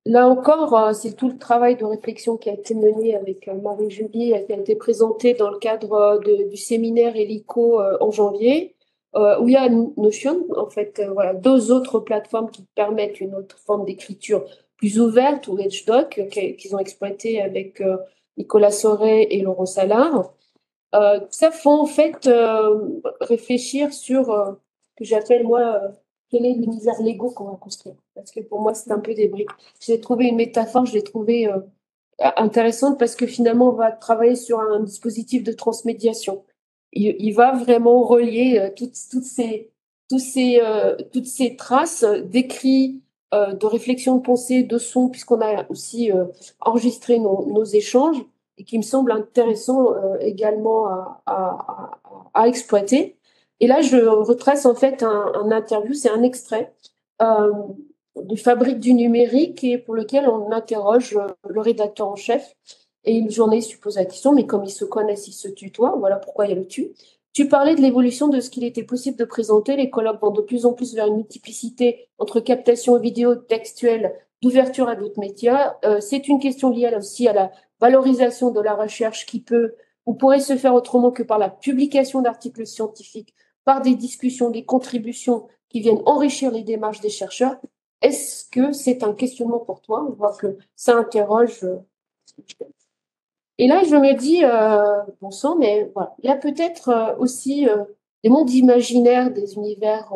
Là encore, c'est tout le travail de réflexion qui a été mené avec Marie-Julie, qui a été présenté dans le cadre du séminaire Helico en janvier, où il y a Notion, en fait, voilà, deux autres plateformes qui permettent une autre forme d'écriture plus ouverte, ou EdgeDoc, qu'ils ont exploité avec Nicolas Sauret et Laurent Salard. Ça font en fait réfléchir sur que j'appelle moi quel est l'univers Lego qu'on va construire. Parce que pour moi, c'est un peu des briques. J'ai trouvé une métaphore, je l'ai trouvée intéressante parce que finalement, on va travailler sur un dispositif de transmédiation. Il va vraiment relier toutes ces traces d'écrits, de réflexion, de pensée, de son, puisqu'on a aussi enregistré nos échanges et qui me semble intéressant également à exploiter. Et là, je retrace en fait un interview, c'est un extrait euh, de Fabrique du numérique et pour lequel on interroge le rédacteur en chef. Et le journaliste lui pose la question, mais comme ils se connaissent, ils se tutoient, voilà pourquoi il y a le tu. Tu parlais de l'évolution de ce qu'il était possible de présenter. Les colloques vont de plus en plus vers une multiplicité entre captation vidéo, textuelle, d'ouverture à d'autres médias. C'est une question liée aussi à la valorisation de la recherche qui peut ou pourrait se faire autrement que par la publication d'articles scientifiques, par des discussions, des contributions qui viennent enrichir les démarches des chercheurs. Est-ce que c'est un questionnement pour toi? On voit que ça interroge. Et là, je me dis, bon sang, mais voilà, il y a peut-être aussi des mondes imaginaires, des univers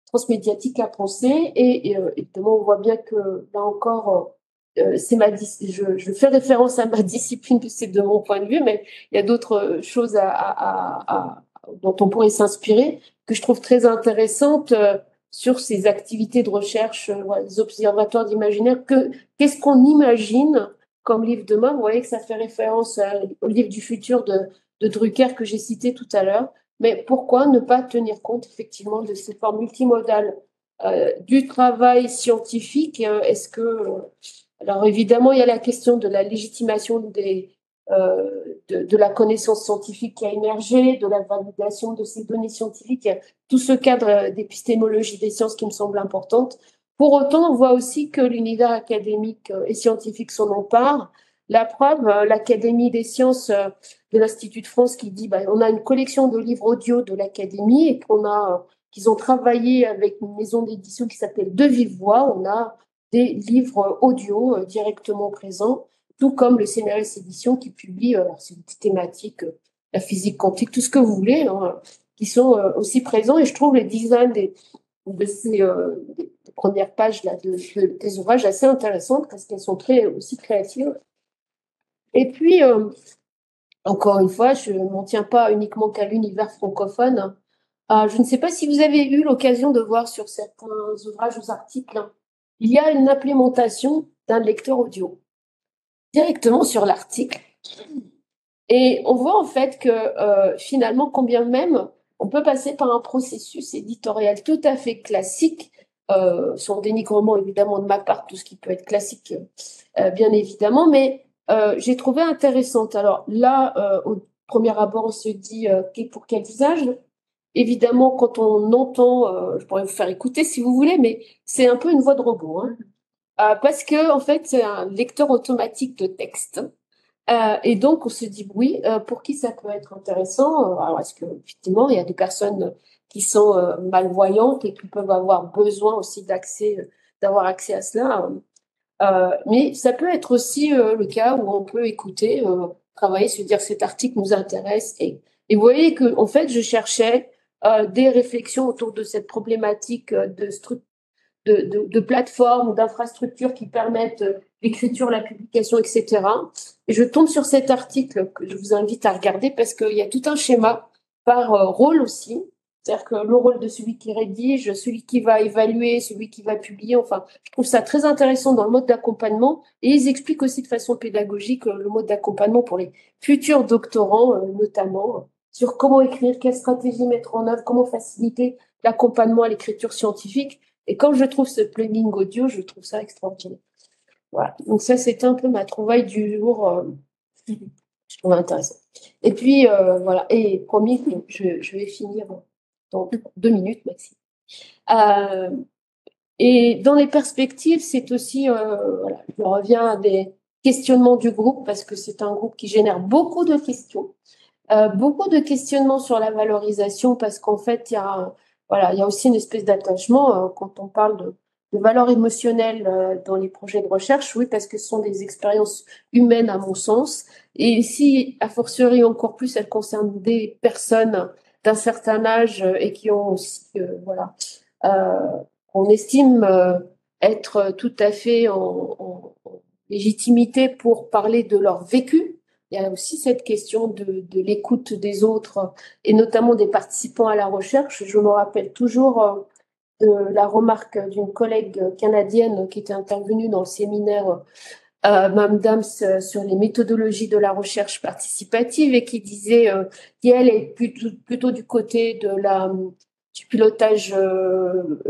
transmédiatiques à penser. Et évidemment, on voit bien que là encore, je fais référence à ma discipline, c'est de mon point de vue, mais il y a d'autres choses dont on pourrait s'inspirer, que je trouve très intéressantes sur ces activités de recherche, voilà, les observatoires d'imaginaire. Qu'est-ce qu'on imagine comme livre demain? Vous voyez que ça fait référence au livre du futur de Drucker que j'ai cité tout à l'heure. Mais pourquoi ne pas tenir compte effectivement de ces formes multimodales du travail scientifique? Est-ce que alors évidemment, il y a la question de la légitimation de la connaissance scientifique qui a émergé, de la validation de ces données scientifiques. Il y a tout ce cadre d'épistémologie des sciences qui me semble importante. Pour autant, on voit aussi que l'univers académique et scientifique s'en empare. La preuve, l'Académie des sciences de l'Institut de France qui dit, bah, on a une collection de livres audio de l'Académie et qu'ils ont travaillé avec une maison d'édition qui s'appelle De Vive Voix. On a des livres audio directement présents, tout comme le CNRS Édition qui publie, c'est une petite thématique, la physique quantique, tout ce que vous voulez, hein, qui sont aussi présents. Et je trouve le design de ces des premières pages là, des ouvrages assez intéressantes parce qu'elles sont très aussi créatives. Et puis, encore une fois, je ne m'en tiens pas uniquement qu'à l'univers francophone. Je ne sais pas si vous avez eu l'occasion de voir sur certains ouvrages ou articles, hein, il y a une implémentation d'un lecteur audio directement sur l'article. Et on voit en fait que finalement, combien même on peut passer par un processus éditorial tout à fait classique, sans dénigrement évidemment de ma part, tout ce qui peut être classique, bien évidemment, mais j'ai trouvé intéressante. Alors là, au premier abord, on se dit pour quel usage? Évidemment, quand on entend, je pourrais vous faire écouter si vous voulez, mais c'est un peu une voix de robot, hein. Parce que en fait, c'est un lecteur automatique de texte. Et donc, on se dit, oui, pour qui ça peut être intéressant? Alors, est-ce que, effectivement, il y a des personnes qui sont malvoyantes et qui peuvent avoir besoin aussi d'avoir accès à cela. Mais ça peut être aussi le cas où on peut écouter, travailler, se dire cet article nous intéresse. Et vous voyez que en fait, je cherchais des réflexions autour de cette problématique de plateformes ou d'infrastructures qui permettent l'écriture, la publication, etc. Et je tombe sur cet article que je vous invite à regarder parce qu'il y a tout un schéma par rôle aussi. C'est-à-dire que le rôle de celui qui rédige, celui qui va évaluer, celui qui va publier, enfin, je trouve ça très intéressant dans le mode d'accompagnement. Et ils expliquent aussi de façon pédagogique le mode d'accompagnement pour les futurs doctorants, notamment, sur comment écrire, quelle stratégie mettre en œuvre, comment faciliter l'accompagnement à l'écriture scientifique. Et quand je trouve ce plugin audio, je trouve ça extraordinaire. Voilà. Donc ça, c'était un peu ma trouvaille du jour. Je trouve intéressant. Et puis, voilà. Et promis, je vais finir dans 2 minutes, maxi. Et dans les perspectives, c'est aussi, voilà, je reviens à des questionnements du groupe parce que c'est un groupe qui génère beaucoup de questions. Beaucoup de questionnements sur la valorisation parce qu'en fait, il y a aussi une espèce d'attachement quand on parle de valeur émotionnelle dans les projets de recherche. Oui, parce que ce sont des expériences humaines à mon sens. Et si, a fortiori encore plus, elles concernent des personnes d'un certain âge et qui ont aussi, on estime être tout à fait en légitimité pour parler de leur vécu. Il y a aussi cette question de l'écoute des autres et notamment des participants à la recherche. Je me rappelle toujours de la remarque d'une collègue canadienne qui était intervenue dans le séminaire Mme Dams sur les méthodologies de la recherche participative et qui disait qu'elle est plutôt du côté du pilotage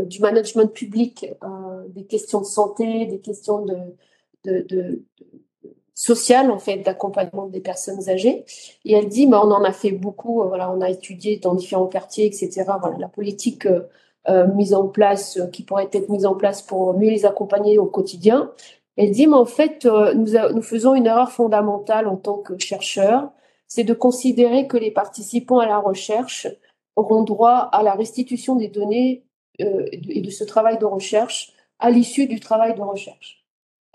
du management public, des questions de santé, des questions de sociale en fait d'accompagnement des personnes âgées et elle dit on en a fait beaucoup voilà on a étudié dans différents quartiers etc voilà la politique mise en place qui pourrait être mise en place pour mieux les accompagner au quotidien. Elle dit mais en fait nous faisons une erreur fondamentale en tant que chercheurs, c'est de considérer que les participants à la recherche auront droit à la restitution des données et de ce travail de recherche à l'issue du travail de recherche.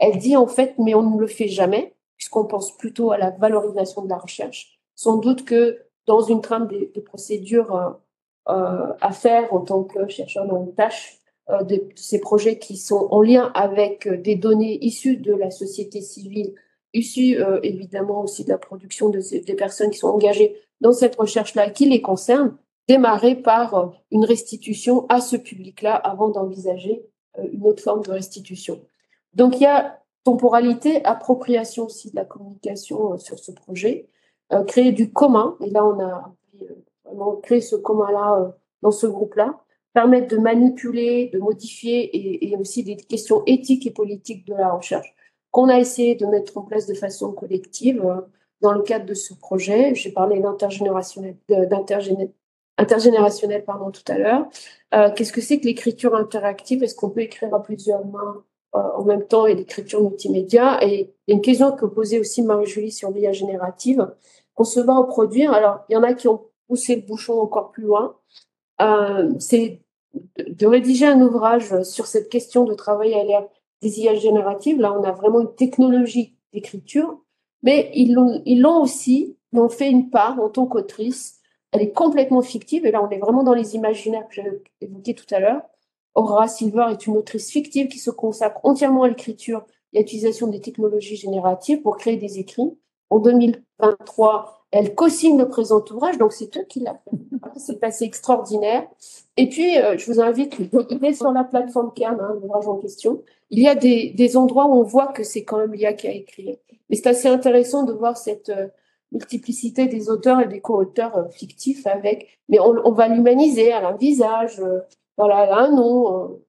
Elle dit en fait, mais on ne le fait jamais, puisqu'on pense plutôt à la valorisation de la recherche. Sans doute que dans une trame de procédures à faire en tant que chercheur dans une tâche de ces projets qui sont en lien avec des données issues de la société civile, issues évidemment aussi de la production des personnes qui sont engagées dans cette recherche-là, qui les concerne, démarrer par une restitution à ce public-là avant d'envisager une autre forme de restitution. Donc, il y a temporalité, appropriation aussi de la communication sur ce projet, créer du commun, et là, on a vraiment créé ce commun-là dans ce groupe-là, permettre de manipuler, de modifier, et aussi des questions éthiques et politiques de la recherche qu'on a essayé de mettre en place de façon collective dans le cadre de ce projet. J'ai parlé d'intergénérationnel tout à l'heure. Qu'est-ce que c'est que l'écriture interactive? Est-ce qu'on peut écrire à plusieurs mains en même temps et l'écriture multimédia? Et il y a une question que posait aussi Marie-Julie sur l'IA générative. Concevoir ou produire, alors il y en a qui ont poussé le bouchon encore plus loin. C'est de rédiger un ouvrage sur cette question de travail à l'ère des IA génératives. Là, on a vraiment une technologie d'écriture, mais ils l'ont fait une part en tant qu'autrice. Elle est complètement fictive, et là, on est vraiment dans les imaginaires que j'avais évoqués tout à l'heure. Aurora Silver est une autrice fictive qui se consacre entièrement à l'écriture et à l'utilisation des technologies génératives pour créer des écrits. En 2023, elle co-signe le présent ouvrage, donc c'est eux qui l'ont fait. C'est assez extraordinaire. Et puis, je vous invite, il est sur la plateforme CAM, l'ouvrage en question. Il y a des endroits où on voit que c'est quand même l'IA qui a écrit. Mais c'est assez intéressant de voir cette multiplicité des auteurs et des co-auteurs fictifs mais on va l'humaniser, elle a un visage, voilà, elle a un nom,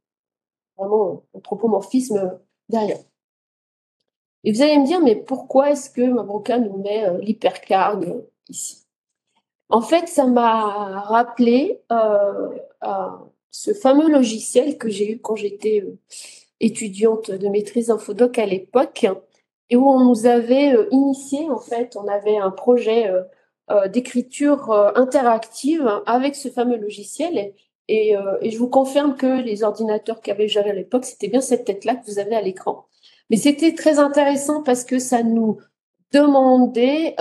vraiment anthropomorphisme derrière. Et vous allez me dire, mais pourquoi est-ce que Mabroka nous met l'hypercard ici? En fait, ça m'a rappelé ce fameux logiciel que j'ai eu quand j'étais étudiante de maîtrise Infodoc à l'époque, et où on nous avait initié, en fait, on avait un projet d'écriture interactive avec ce fameux logiciel. Et je vous confirme que les ordinateurs qu'avait géré à l'époque, c'était bien cette tête-là que vous avez à l'écran. Mais c'était très intéressant parce que ça nous demandait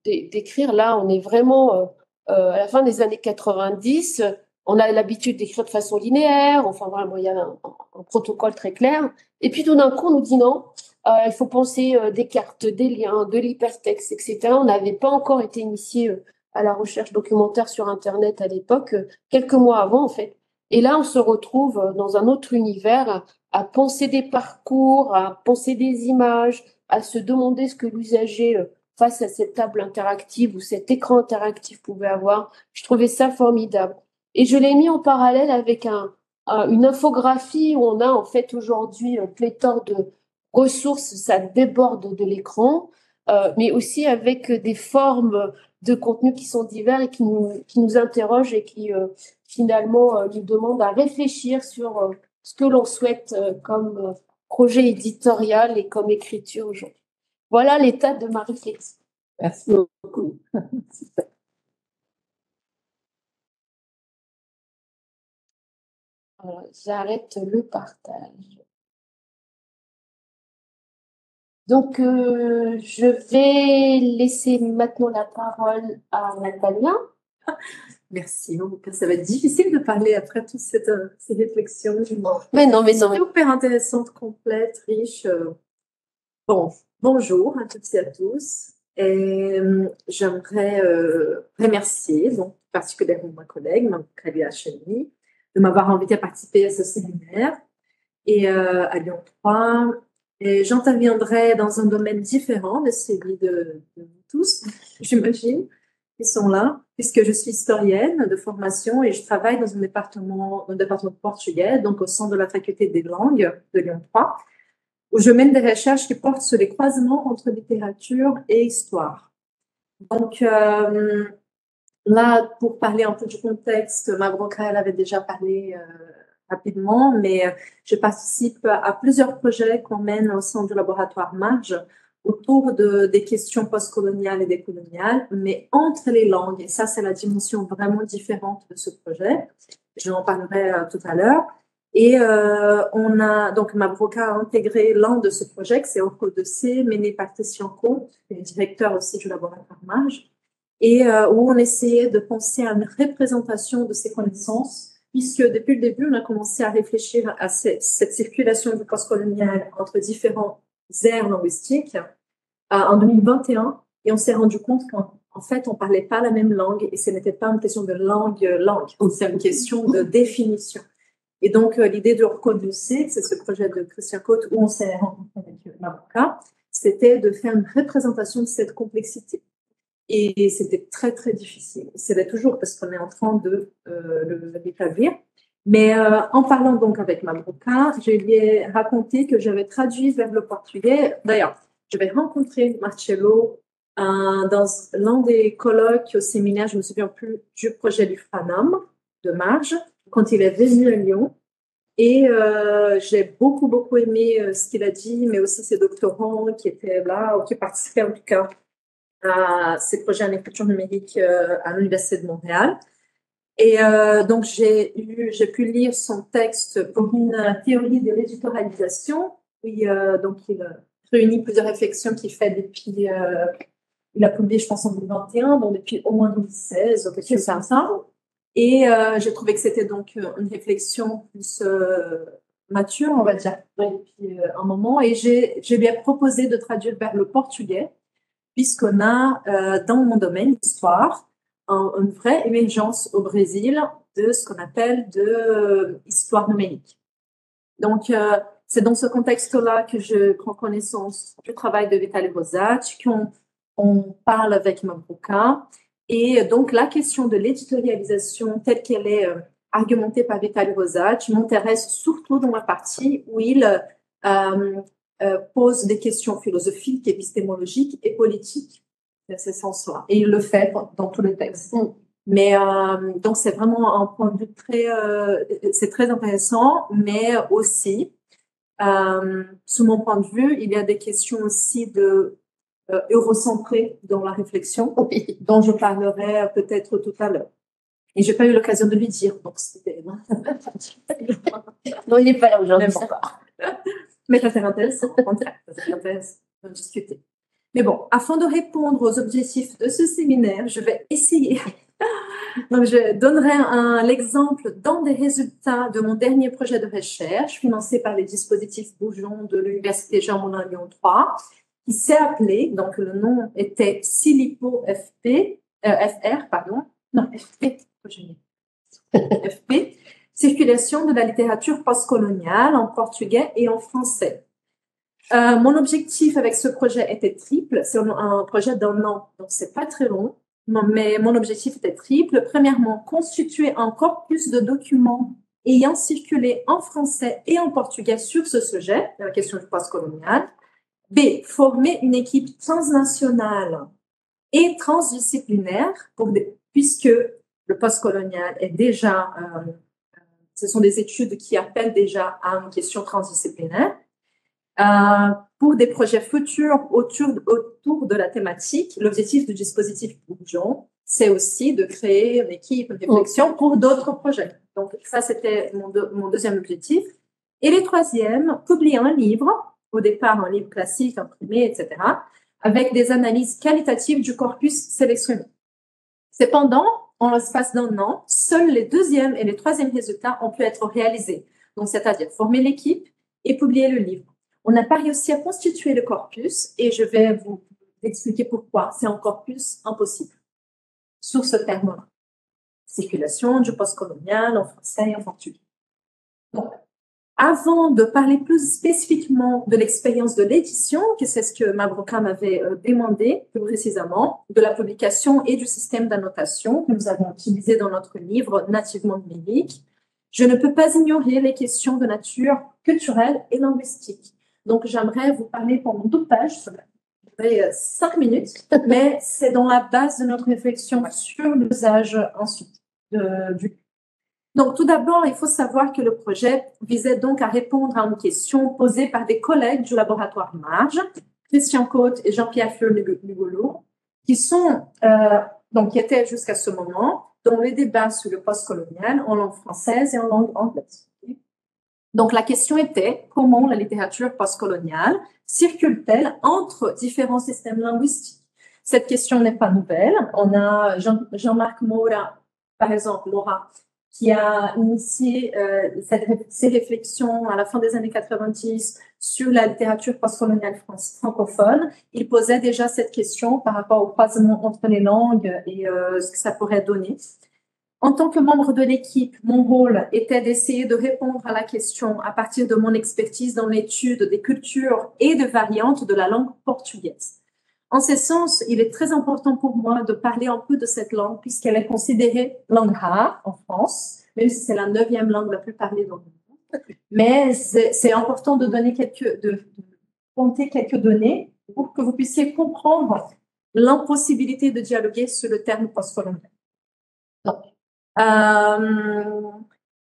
d'écrire. Là, on est vraiment à la fin des années 90. On a l'habitude d'écrire de façon linéaire. Enfin, vraiment, il y a un protocole très clair. Et puis, tout d'un coup, on nous dit non, il faut penser des cartes, des liens, de l'hypertexte, etc. On n'avait pas encore été initié à la recherche documentaire sur Internet à l'époque, quelques mois avant, en fait. Et là, on se retrouve dans un autre univers à penser des parcours, à penser des images, à se demander ce que l'usager face à cette table interactive ou cet écran interactif pouvait avoir. Je trouvais ça formidable. Et je l'ai mis en parallèle avec une infographie où on a en fait aujourd'hui pléthore de ressources, ça déborde de l'écran, mais aussi avec des formes de contenus qui sont divers et qui nous interrogent et qui finalement nous demandent à réfléchir sur ce que l'on souhaite comme projet éditorial et comme écriture aujourd'hui. Voilà l'état de ma réflexion. Merci beaucoup. Voilà, j'arrête le partage. Donc, je vais laisser maintenant la parole à Natalia. Merci. Ça va être difficile de parler après toutes ces réflexions. Mais non. Super intéressante, complète, riche. Bon, bonjour à toutes et à tous. Et j'aimerais remercier donc, particulièrement ma collègue, Kalia Cheni, de m'avoir invité à participer à ce séminaire et à Lyon 3. Et j'interviendrai dans un domaine différent de celui de vous tous, j'imagine, qui sont là, puisque je suis historienne de formation et je travaille dans un département portugais, donc au sein de la faculté des langues de Lyon 3, où je mène des recherches qui portent sur les croisements entre littérature et histoire. Donc là, pour parler un peu du contexte, Mabroka, elle avait déjà parlé rapidement, mais je participe à plusieurs projets qu'on mène au sein du laboratoire Marge autour des questions postcoloniales et décoloniales, mais entre les langues. Et ça, c'est la dimension vraiment différente de ce projet. J'en parlerai tout à l'heure. Et on a, donc, Mabroka a intégré l'un de ce projet, c'est OCO2C, mené par Christian Côte, qui est directeur aussi du laboratoire Marge, et où on essayait de penser à une représentation de ces connaissances, puisque depuis le début, on a commencé à réfléchir à cette circulation du postcolonial entre différents aires linguistiques en 2021, et on s'est rendu compte qu'en fait, on parlait pas la même langue, et ce n'était pas une question de langue, c'est une question de définition. Et donc, l'idée de OCO2C, c'est ce projet de Christian Côte où on s'est rencontré avec Mabroka, c'était de faire une représentation de cette complexité. Et c'était très, très difficile. C'est toujours parce qu'on est en train de l'établir. Mais en parlant donc avec Mabroka, je lui ai raconté que j'avais traduit vers le portugais. D'ailleurs, j'avais rencontré Marcelo dans l'un des colloques au séminaire, je ne me souviens plus, du projet du FRANAM de Marge, quand il est venu à Lyon. Et j'ai beaucoup, beaucoup aimé ce qu'il a dit, mais aussi ses doctorants qui étaient là, ou qui participaient en tout cas à ces projets en écriture numérique à l'Université de Montréal. Et donc, j'ai pu lire son texte pour une théorie de l'éditorialisation. Donc, il réunit plusieurs réflexions qu'il fait depuis... il a publié, je pense, en 2021, donc depuis au moins 2016, quelque chose comme ça. Et j'ai trouvé que c'était donc une réflexion plus mature, on va dire, depuis un moment. Et je lui ai proposé de traduire vers le portugais, puisqu'on a, dans mon domaine, l'histoire, une vraie émergence au Brésil de ce qu'on appelle de histoire numérique. Donc, c'est dans ce contexte-là que je prends connaissance du travail de Vitaly Rosati, qu'on parle avec Mabroka. Et donc, la question de l'éditorialisation telle qu'elle est argumentée par Vitaly Rosati m'intéresse surtout dans la partie où il pose des questions philosophiques, épistémologiques et politiques dans ce sens-là. Et il le fait dans tous les textes. Mais donc, c'est vraiment un point de vue c'est très intéressant, mais aussi, sous mon point de vue, il y a des questions aussi de eurocentré dans la réflexion, Oui. dont je parlerai peut-être tout à l'heure. Et j'ai pas eu l'occasion de lui dire, donc c'était... Non, il n'est pas là aujourd'hui. Mais bon. Mais ça serait intéressant, ça serait intéressant de discuter. Mais bon, afin de répondre aux objectifs de ce séminaire, je vais essayer. Donc, je donnerai l'exemple d'un des résultats de mon dernier projet de recherche financé par les dispositifs Bougeon de l'Université Jean-Moulin Lyon 3, qui s'est appelé, donc le nom était Silipo FR, pardon, non, FP, FP, Circulation de la littérature postcoloniale en portugais et en français. Mon objectif avec ce projet était triple. C'est un projet d'un an, donc c'est pas très long. Mais mon objectif était triple. Premièrement, constituer un corpus de documents ayant circulé en français et en portugais sur ce sujet, la question du postcolonial. B, former une équipe transnationale et transdisciplinaire, puisque le postcolonial est déjà, ce sont des études qui appellent déjà à une question transdisciplinaire. Pour des projets futurs autour de la thématique, l'objectif du dispositif Bougeon, c'est aussi de créer une équipe, une réflexion pour d'autres projets. Donc, ça, c'était mon deuxième objectif. Et le troisième, publier un livre, au départ un livre classique, imprimé, etc., avec des analyses qualitatives du corpus sélectionné. Cependant, en l'espace d'un an, seuls les deuxième et les troisième résultats ont pu être réalisés. Donc, c'est-à-dire former l'équipe et publier le livre. On n'a pas réussi à constituer le corpus et je vais vous expliquer pourquoi. C'est un corpus impossible sur ce terme-là. Circulation du postcolonial en français et en portugais. Donc, avant de parler plus spécifiquement de l'expérience de l'édition, que c'est ce que Mabroka m'avait demandé plus précisément, de la publication et du système d'annotation que nous avons utilisé dans notre livre Nativement numérique, je ne peux pas ignorer les questions de nature culturelle et linguistique. Donc, j'aimerais vous parler pendant 12 pages, ça va durer 5 minutes, mais c'est dans la base de notre réflexion sur l'usage ensuite du. Donc, tout d'abord, il faut savoir que le projet visait donc à répondre à une question posée par des collègues du laboratoire Marge, Christian Côte et Jean-Pierre Fleur-Lugolo, qui qui étaient jusqu'à ce moment dans les débats sur le postcolonial en langue française et en langue anglaise. Donc, la question était comment la littérature postcoloniale circule-t-elle entre différents systèmes linguistiques? Cette question n'est pas nouvelle. On a Jean-Marc Moura, par exemple, qui a initié ces réflexions à la fin des années 90 sur la littérature postcoloniale francophone. Il posait déjà cette question par rapport au croisement entre les langues et ce que ça pourrait donner. En tant que membre de l'équipe, mon rôle était d'essayer de répondre à la question à partir de mon expertise dans l'étude des cultures et de variantes de la langue portugaise. En ce sens, il est très important pour moi de parler un peu de cette langue puisqu'elle est considérée langue rare en France, même si c'est la 9e langue la plus parlée dans le monde. Mais c'est important de donner de compter quelques données pour que vous puissiez comprendre l'impossibilité de dialoguer sur le terme postcolonial.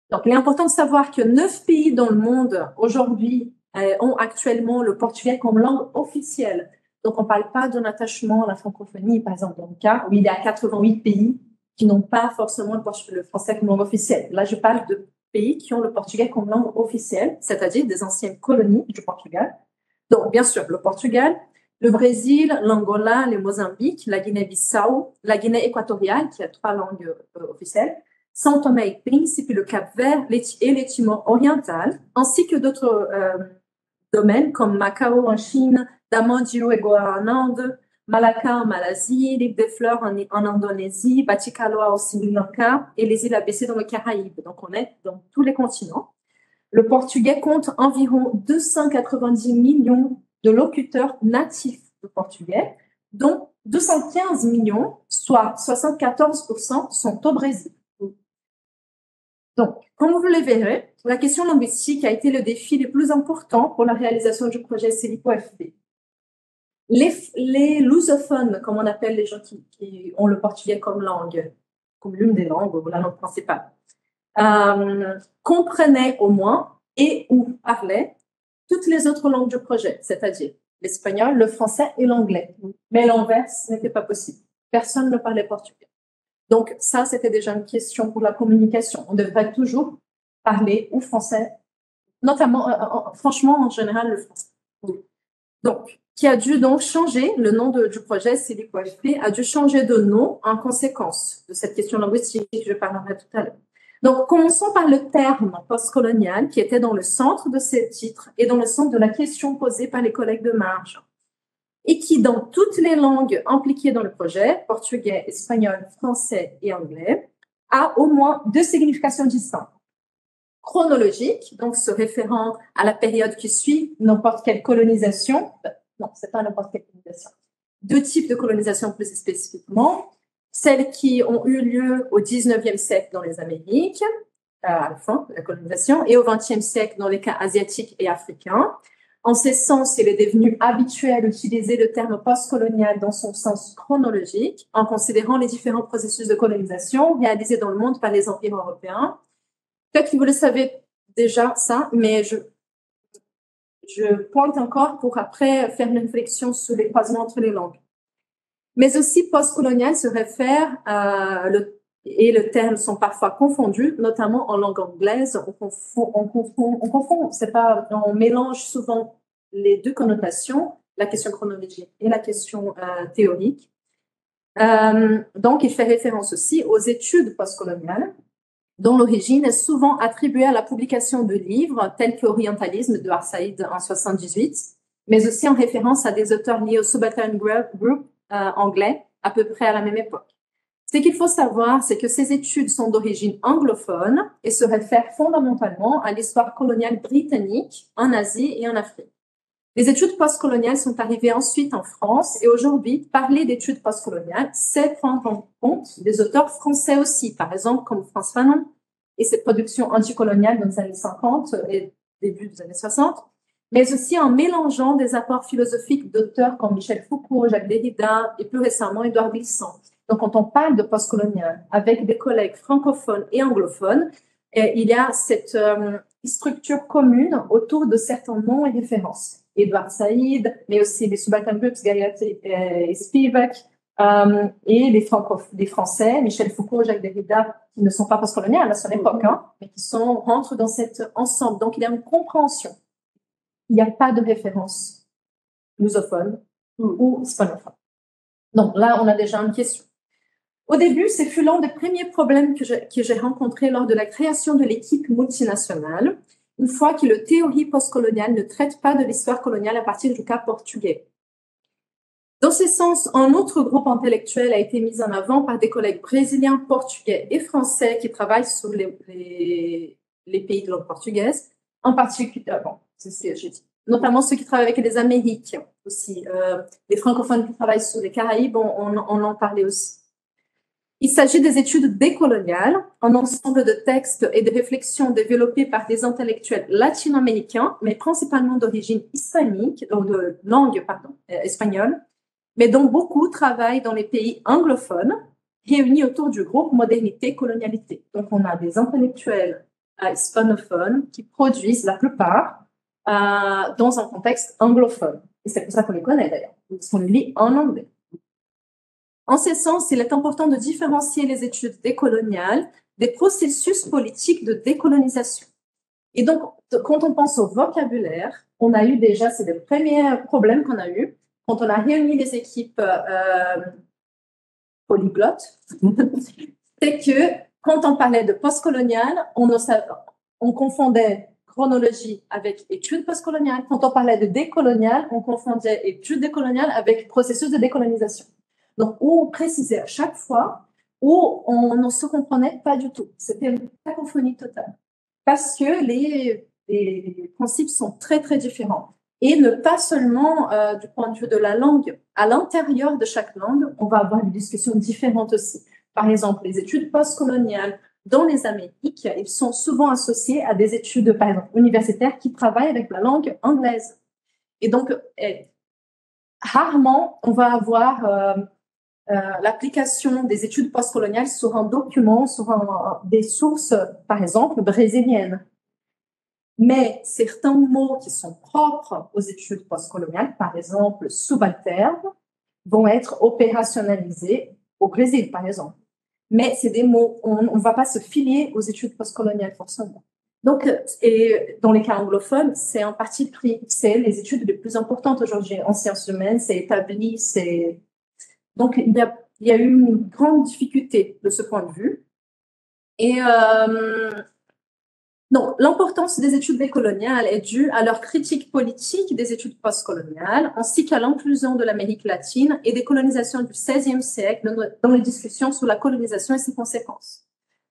Donc, il est important de savoir que 9 pays dans le monde aujourd'hui ont actuellement le portugais comme langue officielle. Donc, on ne parle pas d'un attachement à la francophonie, par exemple, dans le cas où il y a 88 pays qui n'ont pas forcément le français comme langue officielle. Là, je parle de pays qui ont le portugais comme langue officielle, c'est-à-dire des anciennes colonies du Portugal. Donc, bien sûr, le Portugal, le Brésil, l'Angola, le Mozambique, la Guinée-Bissau, la Guinée équatoriale, qui a 3 langues officielles, São Tomé et Príncipe, le Cap-Vert et les Timor oriental, ainsi que d'autres domaines comme Macao en Chine, Damandiou et Goa en Inde, Malacca en Malaisie, l'île des Fleurs en Indonésie, Batticaloa au Sri Lanka et les îles ABC dans le Caraïbes. Donc, on est dans tous les continents. Le portugais compte environ 290 millions de locuteurs natifs de portugais, dont 215 millions, soit 74%, sont au Brésil. Donc, comme vous le verrez, la question linguistique a été le défi le plus important pour la réalisation du projet Silipo-FB. Les lusophones, comme on appelle les gens qui ont le portugais comme langue, comme l'une des langues ou la langue principale, comprenaient au moins et ou parlaient toutes les autres langues du projet, c'est-à-dire l'espagnol, le français et l'anglais. Mais l'inverse n'était pas possible. Personne ne parlait portugais. Donc ça, c'était déjà une question pour la communication. On devrait toujours parler ou français, notamment, franchement, en général, le français. Donc, qui a dû donc changer, le nom du projet, CILIC-OFP, a dû changer de nom en conséquence de cette question linguistique que je parlerai tout à l'heure. Donc, commençons par le terme postcolonial qui était dans le centre de ces titres et dans le centre de la question posée par les collègues de marge et qui, dans toutes les langues impliquées dans le projet, portugais, espagnol, français et anglais, a au moins deux significations distinctes. Chronologique, donc se référant à la période qui suit n'importe quelle colonisation, non, c'est pas n'importe quelle colonisation, deux types de colonisation plus spécifiquement, celles qui ont eu lieu au 19e siècle dans les Amériques, à la fin de la colonisation, et au 20e siècle dans les cas asiatiques et africains. En ce sens, il est devenu habituel d'utiliser le terme postcolonial dans son sens chronologique, en considérant les différents processus de colonisation réalisés dans le monde par les empires européens. Peut-être que vous le savez déjà, ça, mais je pointe encore pour après faire une réflexion sur les croisements entre les langues. Mais aussi, postcolonial se réfère à et les termes sont parfois confondus, notamment en langue anglaise. On mélange souvent les deux connotations, la question chronologique et la question théorique. Donc, il fait référence aussi aux études postcoloniales, dont l'origine est souvent attribuée à la publication de livres tels que Orientalisme de Arsaïd en 1978, mais aussi en référence à des auteurs liés au Subaltern Group anglais à peu près à la même époque. Ce qu'il faut savoir, c'est que ces études sont d'origine anglophone et se réfèrent fondamentalement à l'histoire coloniale britannique en Asie et en Afrique. Les études postcoloniales sont arrivées ensuite en France et aujourd'hui, parler d'études postcoloniales, c'est prendre en compte des auteurs français aussi, par exemple comme Frantz Fanon et ses productions anticoloniales dans les années 50 et début des années 60, mais aussi en mélangeant des apports philosophiques d'auteurs comme Michel Foucault, Jacques Derrida et plus récemment Édouard Glissant. Donc, quand on parle de postcolonial avec des collègues francophones et anglophones, il y a cette structure commune autour de certains noms et références. Edward Said, mais aussi les Subaltern Groups, Gayat et Spivak, et les Français, Michel Foucault, Jacques Derrida, qui ne sont pas postcoloniales à son époque, mais qui rentrent dans cet ensemble. Donc, il y a une compréhension. Il n'y a pas de référence lusophone ou hispanophone. Donc là, on a déjà une question. Au début, ce fut l'un des premiers problèmes que j'ai rencontrés lors de la création de l'équipe multinationale, une fois que la théorie postcoloniale ne traite pas de l'histoire coloniale à partir du cas portugais. Dans ce sens, un autre groupe intellectuel a été mis en avant par des collègues brésiliens, portugais et français qui travaillent sur les pays de langue portugaise, en particulier, c'est ce que j'ai dit, notamment ceux qui travaillent avec les Amériques aussi, les francophones qui travaillent sur les Caraïbes, on en parlait aussi. Il s'agit des études décoloniales, un ensemble de textes et de réflexions développés par des intellectuels latino-américains, mais principalement d'origine hispanique, de langue, espagnole, mais dont beaucoup travaillent dans les pays anglophones, réunis autour du groupe Modernité-Colonialité. Donc, on a des intellectuels hispanophones qui produisent la plupart dans un contexte anglophone. Et c'est pour ça qu'on les connaît d'ailleurs, parce qu'on les lit en anglais. En ce sens, il est important de différencier les études décoloniales des processus politiques de décolonisation. Et donc, quand on pense au vocabulaire, on a eu déjà, c'est le premier problème qu'on a eu, quand on a réuni les équipes polyglottes, c'est que quand on parlait de postcolonial, on confondait chronologie avec études postcoloniales. Quand on parlait de décolonial, on confondait études décoloniales avec processus de décolonisation. Donc, où on précisait à chaque fois, où on ne se comprenait pas du tout. C'était une cacophonie totale. Parce que les principes sont très, très différents. Et ne pas seulement du point de vue de la langue, à l'intérieur de chaque langue, on va avoir des discussions différentes aussi. Par exemple, les études postcoloniales dans les Amériques, ils sont souvent associés à des études, par exemple, universitaires qui travaillent avec la langue anglaise. Et donc, rarement, on va avoir l'application des études postcoloniales sur un document, sur des sources, par exemple, brésiliennes. Mais certains mots qui sont propres aux études postcoloniales, par exemple subalterne, vont être opérationnalisés au Brésil, par exemple. Mais c'est des mots, on ne va pas se filier aux études postcoloniales forcément. Donc, et dans les cas anglophones, c'est un parti pris. C'est les études les plus importantes aujourd'hui en sciences humaines, c'est établi, c'est... Donc, il y a eu une grande difficulté de ce point de vue. Et donc, l'importance des études décoloniales est due à leur critique politique des études postcoloniales, ainsi qu'à l'inclusion de l'Amérique latine et des colonisations du XVIe siècle dans les discussions sur la colonisation et ses conséquences.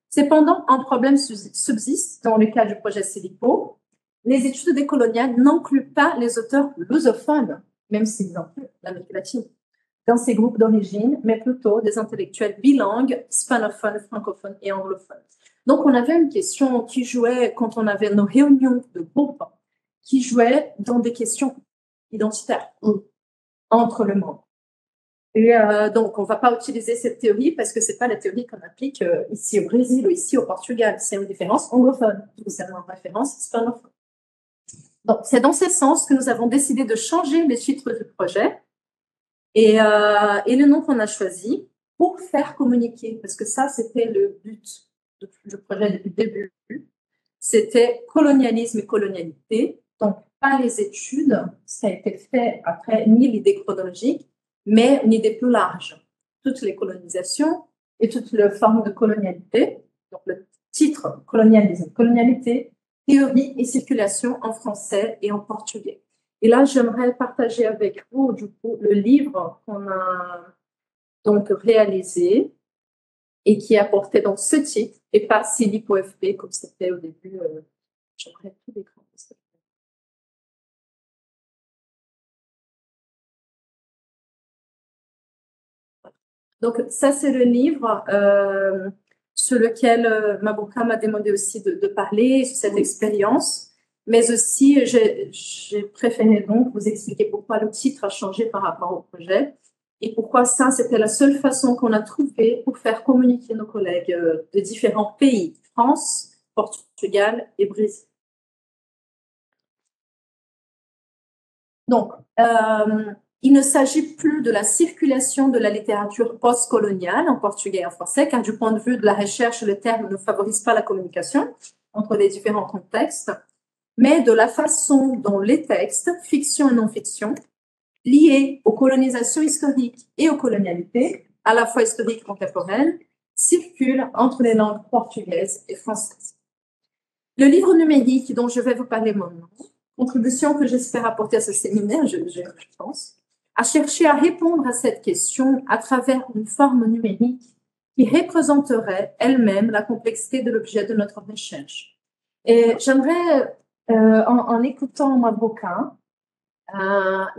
Cependant, un problème subsiste dans le cas du projet Silipo. Les études décoloniales n'incluent pas les auteurs lusophones, même s'ils incluent l'Amérique latine, dans ces groupes d'origine, mais plutôt des intellectuels bilingues, hispanophones, francophones et anglophones. Donc, on avait une question qui jouait, quand on avait nos réunions de groupe, qui jouait dans des questions identitaires entre le monde. Et donc, on ne va pas utiliser cette théorie parce que ce n'est pas la théorie qu'on applique ici au Brésil ou ici au Portugal. C'est une différence anglophone, c'est une référence hispanophone. Donc, c'est dans ce sens que nous avons décidé de changer les titres du projet et le nom qu'on a choisi pour faire communiquer, parce que ça, c'était le but du projet depuis le début. C'était colonialisme et colonialité, donc pas les études, ça a été fait après ni l'idée chronologique, mais une idée plus large. Toutes les colonisations et toutes les formes de colonialité, donc le titre colonialisme, colonialité, théorie et circulation en français et en portugais. Et là, j'aimerais partager avec vous, du coup, le livre qu'on a donc réalisé et qui a porté donc ce titre et pas Silipo FP comme c'était au début. J'aimerais tout l'écran. Donc, ça, c'est le livre sur lequel Mabouka m'a demandé aussi de parler, sur cette expérience. Mais aussi, j'ai préféré donc vous expliquer pourquoi le titre a changé par rapport au projet et pourquoi ça, c'était la seule façon qu'on a trouvée pour faire communiquer nos collègues de différents pays, France, Portugal et Brésil. Donc, il ne s'agit plus de la circulation de la littérature postcoloniale en portugais et en français, car du point de vue de la recherche, le terme ne favorise pas la communication entre les différents contextes, mais de la façon dont les textes, fiction et non-fiction, liés aux colonisations historiques et aux colonialités, à la fois historiques et contemporaines, circulent entre les langues portugaises et françaises. Le livre numérique dont je vais vous parler maintenant, contribution que j'espère apporter à ce séminaire, je pense, a cherché à répondre à cette question à travers une forme numérique qui représenterait elle-même la complexité de l'objet de notre recherche. Et j'aimerais, en écoutant Mabouka,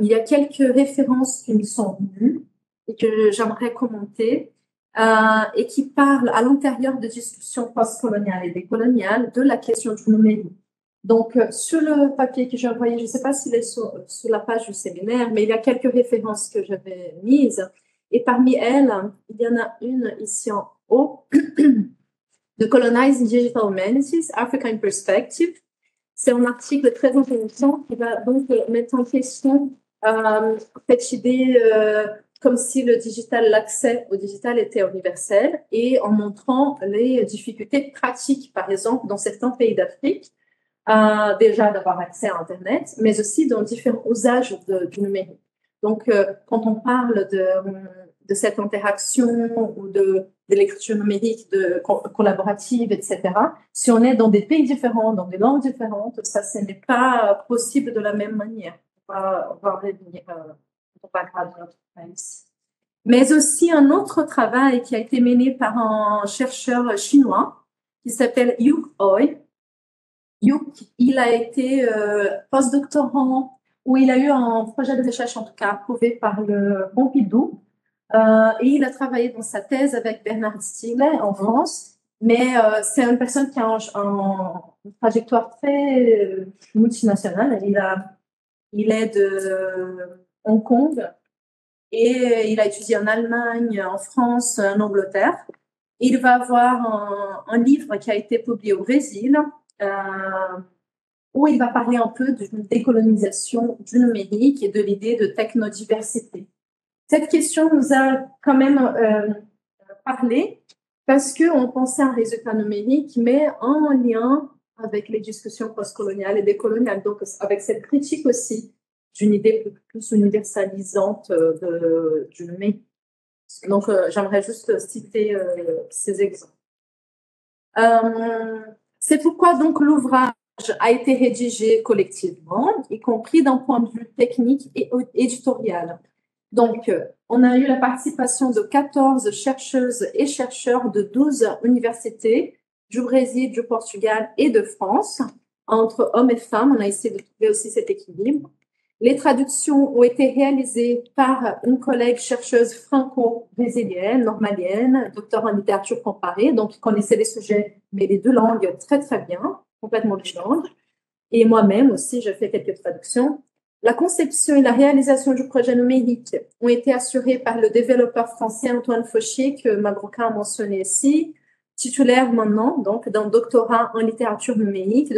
il y a quelques références qui me sont venues et que j'aimerais commenter et qui parlent à l'intérieur de discussions postcoloniales et décoloniales de la question du numérique. Donc, sur le papier que j'ai envoyé, je ne sais pas s'il est sur la page du séminaire, mais il y a quelques références que j'avais mises. Et parmi elles, il y en a une ici en haut, The Colonizing Digital Humanities, Africa in Perspective. C'est un article très intéressant qui va donc mettre en question cette idée comme si l'accès au digital était universel et en montrant les difficultés pratiques, par exemple, dans certains pays d'Afrique, déjà d'avoir accès à Internet, mais aussi dans différents usages du numérique. Donc, quand on parle de cette interaction ou de l'écriture numérique collaborative, etc., si on est dans des pays différents, dans des langues différentes, ça, ce n'est pas possible de la même manière. On va revenir au background de notre ici. Mais aussi un autre travail qui a été mené par un chercheur chinois qui s'appelle Yu Oi. Youk, il a été postdoctorant, où il a eu un projet de recherche, en tout cas approuvé par le Pompidou, et il a travaillé dans sa thèse avec Bernard Stiegler en France, mais c'est une personne qui a une trajectoire très multinationale. Il est de Hong Kong et il a étudié en Allemagne, en France, en Angleterre. Il va avoir un livre qui a été publié au Brésil, où il va parler un peu d'une décolonisation du numérique et de l'idée de technodiversité. Cette question nous a quand même parlé parce qu'on pensait à un résultat numérique, mais en lien avec les discussions postcoloniales et décoloniales, donc avec cette critique aussi d'une idée plus universalisante du numérique. Donc, j'aimerais juste citer ces exemples. C'est pourquoi donc l'ouvrage a été rédigé collectivement, y compris d'un point de vue technique et éditorial. Donc, on a eu la participation de 14 chercheuses et chercheurs de 12 universités du Brésil, du Portugal et de France. Entre hommes et femmes, on a essayé de trouver aussi cet équilibre. Les traductions ont été réalisées par une collègue chercheuse franco-brésilienne, normalienne, docteur en littérature comparée, donc qui connaissait les sujets, mais les deux langues très, très bien, complètement bilingue. Et moi-même aussi, j'ai fait quelques traductions. La conception et la réalisation du projet numérique ont été assurées par le développeur français Antoine Fauchier, que Mabroka a mentionné ici, titulaire maintenant donc d'un doctorat en littérature numérique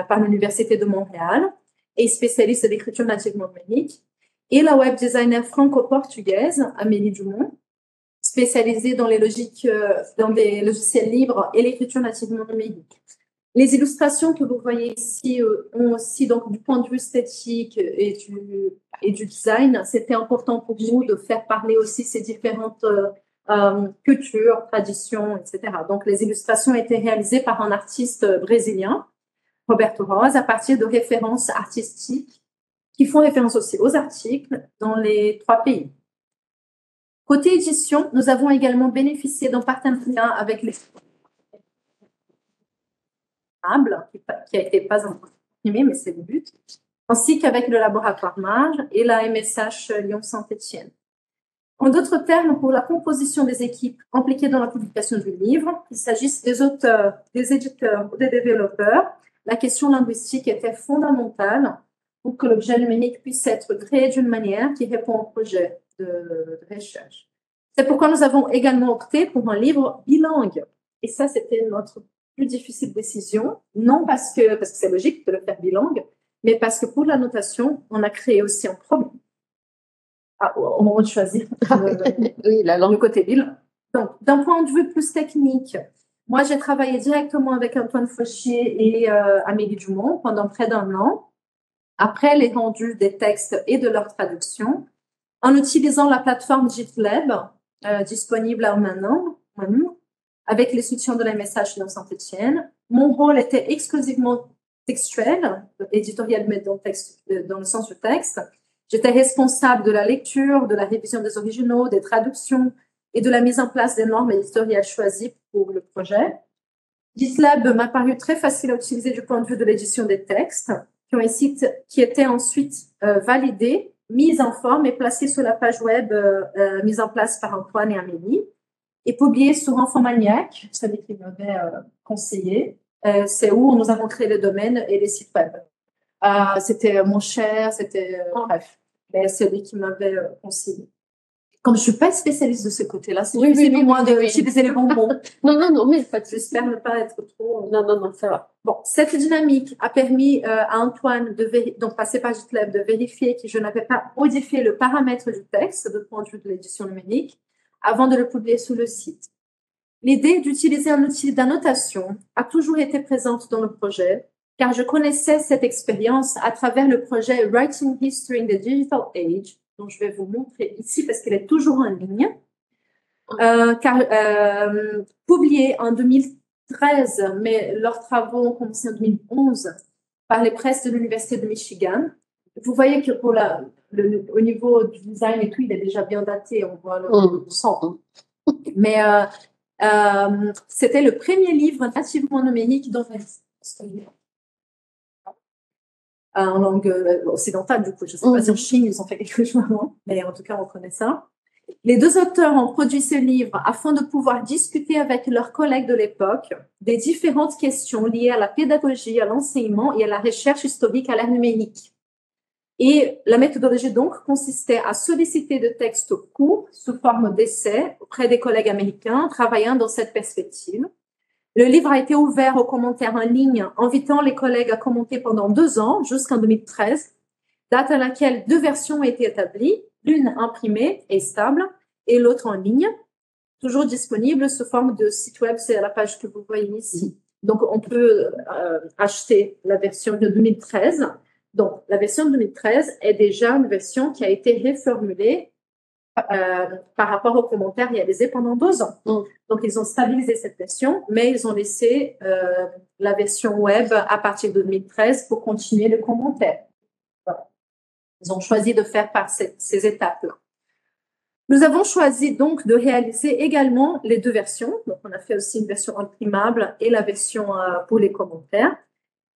par l'Université de Montréal et spécialiste de l'écriture nativement numérique, et la web designer franco-portugaise Amélie Dumont, spécialisée dans les logiques, dans des logiciels libres et l'écriture nativement numérique. Les illustrations que vous voyez ici ont aussi, donc, du point de vue esthétique et du design, c'était important pour nous de faire parler aussi ces différentes cultures, traditions, etc. Donc, les illustrations étaient réalisées par un artiste brésilien, Roberto Rosa, à partir de références artistiques qui font référence aussi aux articles dans les 3 pays. Côté édition, nous avons également bénéficié d'un partenariat avec les qui a été pas encore imprimé, mais c'est le but, ainsi qu'avec le laboratoire Marge et la MSH Lyon-Saint-Étienne. En d'autres termes, pour la composition des équipes impliquées dans la publication du livre, qu'il s'agisse des auteurs, des éditeurs ou des développeurs, la question linguistique était fondamentale pour que l'objet numérique puisse être créé d'une manière qui répond au projet de recherche. C'est pourquoi nous avons également opté pour un livre bilingue. Et ça, c'était notre plus difficile décision, non parce que c'est logique de le faire bilingue, mais parce que pour la notation, on a créé aussi un problème au moment de choisir le côté bilingue. Donc, d'un point de vue plus technique, moi, j'ai travaillé directement avec Antoine Fauchier et Amélie Dumont pendant près d'1 an, après les rendus des textes et de leur traduction, en utilisant la plateforme GitLab, disponible à maintenant, avec les soutiens de la MSH de Saint-Étienne. Mon rôle était exclusivement textuel, éditorial, mais dans le sens du texte. J'étais responsable de la lecture, de la révision des originaux, des traductions et de la mise en place des normes éditoriales choisies pour le projet. GitLab m'a paru très facile à utiliser du point de vue de l'édition des textes, qui étaient ensuite validés, mis en forme et placés sur la page web mise en place par Antoine et Amélie, et publié sur Infomaniac, celui qui m'avait conseillé. C'est où nous avons créé le domaine et les sites web. C'était mon cher, c'était bref, c'est lui qui m'avait conseillé. Comme je suis pas spécialiste de ce côté-là, c'est difficile pour moi d'utiliser les bons mots. Non, mais pas de souci. J'espère ne pas être trop. Non, ça va. Bon, cette dynamique a permis à Antoine donc passer par GitLab, de vérifier que je n'avais pas modifié le paramètre du texte de point de vue de l'édition numérique avant de le publier sur le site. L'idée d'utiliser un outil d'annotation a toujours été présente dans le projet, car je connaissais cette expérience à travers le projet Writing History in the Digital Age, dont je vais vous montrer ici parce qu'elle est toujours en ligne, publié en 2013, mais leurs travaux ont commencé en 2011 par les presses de l'Université de Michigan. Vous voyez que pour au niveau du design et tout, il est déjà bien daté, on voit le son. Mais c'était le premier livre nativement numérique dans en langue occidentale, du coup. Je ne sais pas si en Chine, ils ont fait quelque chose avant, mais en tout cas, on connaît ça. Les 2 auteurs ont produit ce livre afin de pouvoir discuter avec leurs collègues de l'époque des différentes questions liées à la pédagogie, à l'enseignement et à la recherche historique à l'ère numérique. Et la méthodologie, donc, consistait à solliciter de textes courts sous forme d'essais auprès des collègues américains travaillant dans cette perspective. Le livre a été ouvert aux commentaires en ligne, invitant les collègues à commenter pendant 2 ans, jusqu'en 2013, date à laquelle 2 versions ont été établies, l'une imprimée et stable, et l'autre en ligne, toujours disponible sous forme de site web. C'est la page que vous voyez ici. Donc, on peut acheter la version de 2013. Donc, la version de 2013 est déjà une version qui a été reformulée par rapport aux commentaires réalisés pendant 2 ans. Donc, ils ont stabilisé cette version, mais ils ont laissé la version web à partir de 2013 pour continuer le commentaire. Voilà. Ils ont choisi de faire par ces étapes-là. Nous avons choisi donc de réaliser également les 2 versions. Donc, on a fait aussi une version imprimable et la version pour les commentaires.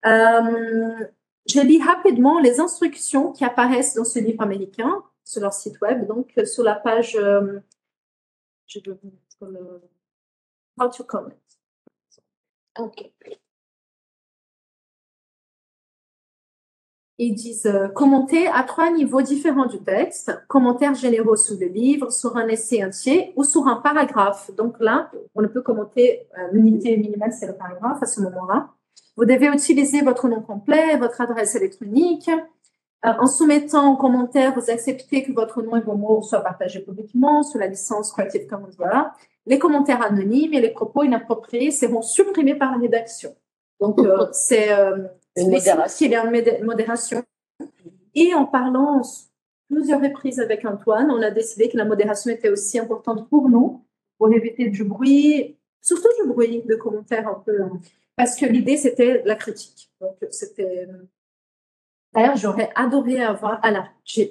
Je lis rapidement les instructions qui apparaissent dans ce livre américain sur leur site web. Donc, sur la page, je vais vous mettre le How to comment. OK. Ils disent commenter à 3 niveaux différents du texte, commentaires généraux sur le livre, sur un essai entier ou sur un paragraphe. Donc là, on ne peut commenter l'unité minimale, c'est le paragraphe à ce moment-là. Vous devez utiliser votre nom complet, votre adresse électronique. En soumettant en commentaire, vous acceptez que votre nom et vos mots soient partagés publiquement sous la licence Creative Commons. Voilà. Les commentaires anonymes et les propos inappropriés seront supprimés par la rédaction. Donc, c'est une modération. Et en parlant plusieurs reprises avec Antoine, on a décidé que la modération était aussi importante pour nous, pour éviter du bruit, surtout du bruit de commentaires un peu, parce que l'idée, c'était la critique. Donc, c'était... D'ailleurs, j'aurais adoré avoir... Ah là, je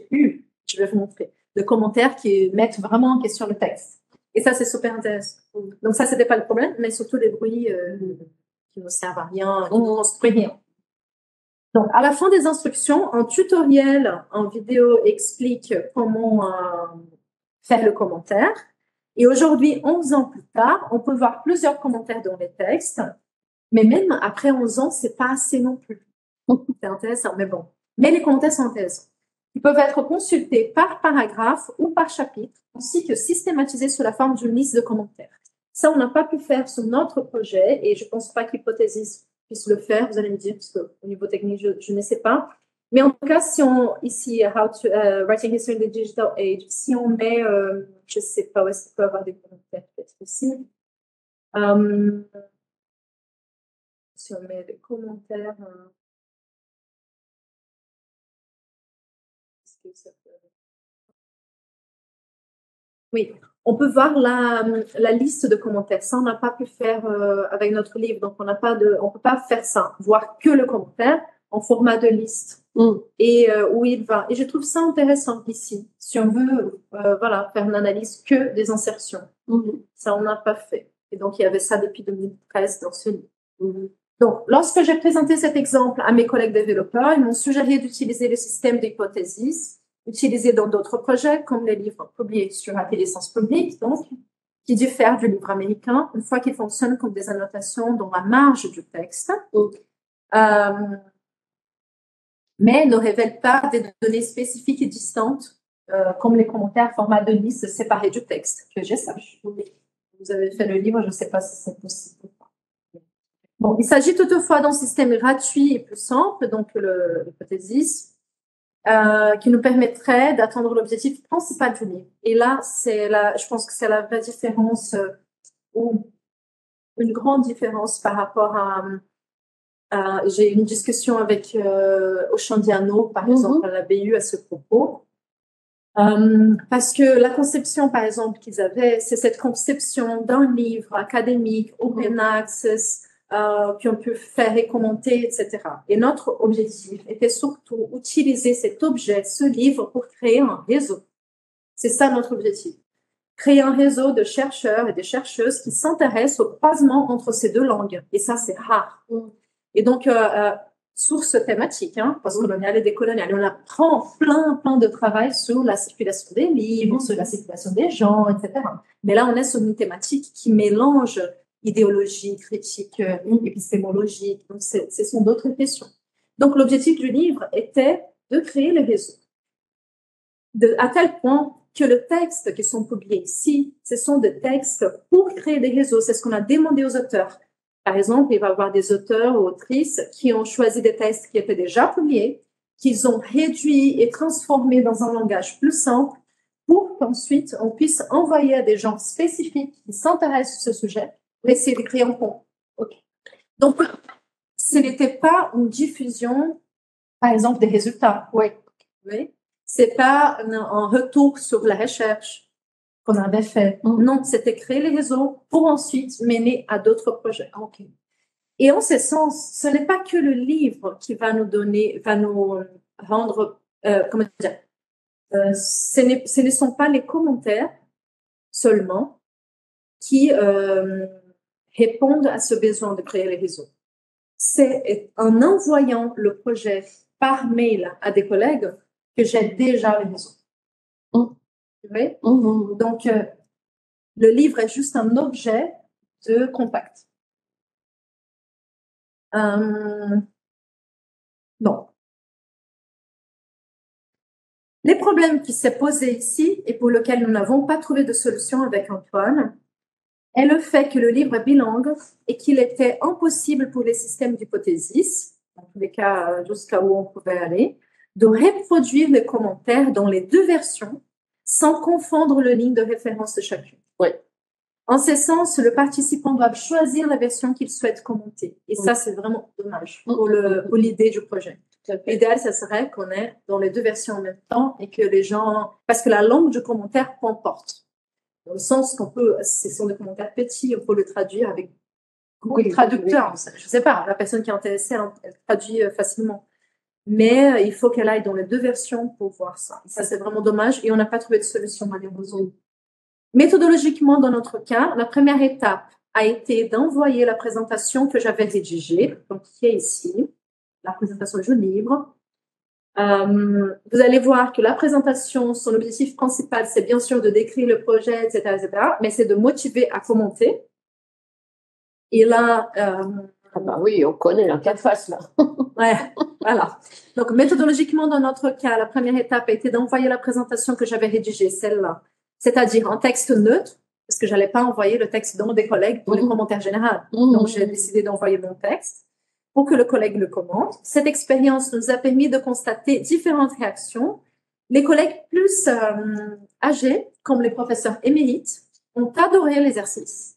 vais vous montrer, de commentaires qui mettent vraiment en question le texte. Et ça, c'est super intéressant. Donc ça, c'était pas le problème, mais surtout les bruits qui ne servent à rien, qui ne construisent rien. Donc, à la fin des instructions, un tutoriel en vidéo explique comment faire le commentaire. Et aujourd'hui, 11 ans plus tard, on peut voir plusieurs commentaires dans les textes. Mais même après 11 ans, c'est pas assez non plus. C'est intéressant, mais bon. Mais les commentaires sont intéressants. Ils peuvent être consultés par paragraphe ou par chapitre, ainsi que systématisés sous la forme d'une liste de commentaires. Ça, on n'a pas pu faire sur notre projet et je ne pense pas qu'Hypothesis puisse le faire. Vous allez me dire, parce qu'au niveau technique, je ne sais pas. Mais en tout cas, si on, ici, Writing History in the Digital Age, si on met, je ne sais pas où est-ce qu'il peut y avoir des commentaires, peut-être ici. Si on met des commentaires... Oui, on peut voir la liste de commentaires. Ça, on n'a pas pu faire avec notre livre. Donc, on peut pas faire ça, voir que le commentaire en format de liste et où il va. Et je trouve ça intéressant ici. Si on veut, voilà, faire une analyse que des insertions. Ça, on n'a pas fait. Et donc, il y avait ça depuis 2013 dans ce livre. Donc, lorsque j'ai présenté cet exemple à mes collègues développeurs, ils m'ont suggéré d'utiliser le système d'Hypothesis utilisé dans d'autres projets, comme les livres publiés sur la licence publique, donc, qui diffèrent du livre américain, une fois qu'ils fonctionnent comme des annotations dans la marge du texte, mais ne révèlent pas des données spécifiques et distantes, comme les commentaires format de liste séparés du texte, que je sache. Vous avez fait le livre, je ne sais pas si c'est possible. Bon, il s'agit toutefois d'un système gratuit et plus simple, donc l'Hypothesis, qui nous permettrait d'atteindre l'objectif principal du livre. Et là, je pense que c'est la vraie différence, ou une grande différence par rapport à j'ai eu une discussion avec Ochandiano, par exemple, à la BU à ce propos. Parce que la conception, par exemple, qu'ils avaient, c'est cette conception d'un livre académique, open access, qu'on peut faire et commenter, etc. Et notre objectif était surtout utiliser cet objet, ce livre, pour créer un réseau. C'est ça notre objectif. Créer un réseau de chercheurs et de chercheuses qui s'intéressent au croisement entre ces 2 langues. Et ça, c'est rare. Et donc, source thématique, postcoloniale et décoloniale. Et on apprend plein de travail sur la circulation des livres, sur la circulation des gens, etc. Mais là, on est sur une thématique qui mélange idéologie, critique, épistémologique. Donc, ce sont d'autres questions. Donc, l'objectif du livre était de créer le réseau. À tel point que les textes qui sont publiés ici, ce sont des textes pour créer des réseaux. C'est ce qu'on a demandé aux auteurs. Par exemple, il va y avoir des auteurs ou autrices qui ont choisi des textes qui étaient déjà publiés, qu'ils ont réduits et transformés dans un langage plus simple pour qu'ensuite on puisse envoyer à des gens spécifiques qui s'intéressent à ce sujet pour essayer d'écrire en compte. Okay. Donc, ce n'était pas une diffusion, par exemple, des résultats. Oui. C'est pas un retour sur la recherche qu'on avait fait. Non, c'était créer les réseaux pour ensuite mener à d'autres projets. Okay. Et en ce sens, ce n'est pas que le livre qui va nous donner, va nous rendre, comment dire, ce ne sont pas les commentaires seulement qui répondent à ce besoin de créer les réseaux. C'est en envoyant le projet par mail à des collègues que j'ai déjà les réseaux. Oui? Donc, le livre est juste un objet de contact. Non. Les problèmes qui s'est posé ici et pour lesquels nous n'avons pas trouvé de solution avec Antoine est le fait que le livre est bilingue et qu'il était impossible pour les systèmes d'hypothésis, dans tous les cas jusqu'à où on pouvait aller, de reproduire les commentaires dans les deux versions sans confondre le ligne de référence de chacune. Oui. En ce sens, le participant doit choisir la version qu'il souhaite commenter. Et ça, c'est vraiment dommage pour l'idée du projet. L'idéal, ça serait qu'on ait dans les deux versions en même temps et que les gens... Parce que la langue du commentaire comporte. Dans le sens qu'on peut... Ce sont des commentaires petits, on peut le traduire avec Google Traducteur. Je ne sais pas, la personne qui est intéressée, elle traduit facilement. Mais il faut qu'elle aille dans les deux versions pour voir ça. Et ça, c'est vraiment dommage et on n'a pas trouvé de solution, malheureusement. Méthodologiquement, dans notre cas, la première étape a été d'envoyer la présentation que j'avais rédigée, donc qui est ici, la présentation du livre. Vous allez voir que la présentation, son objectif principal, c'est bien sûr de décrire le projet, etc., mais c'est de motiver à commenter. Et là... Ah bah oui, on connaît l'interface là. Ouais, voilà. Donc, méthodologiquement, dans notre cas, la première étape a été d'envoyer la présentation que j'avais rédigée, celle-là. C'est-à-dire en texte neutre, parce que j'allais pas envoyer le texte dans des collègues pour les commentaires généraux. Donc, j'ai décidé d'envoyer mon texte pour que le collègue le commente. Cette expérience nous a permis de constater différentes réactions. Les collègues plus âgés, comme les professeurs émérites, ont adoré l'exercice.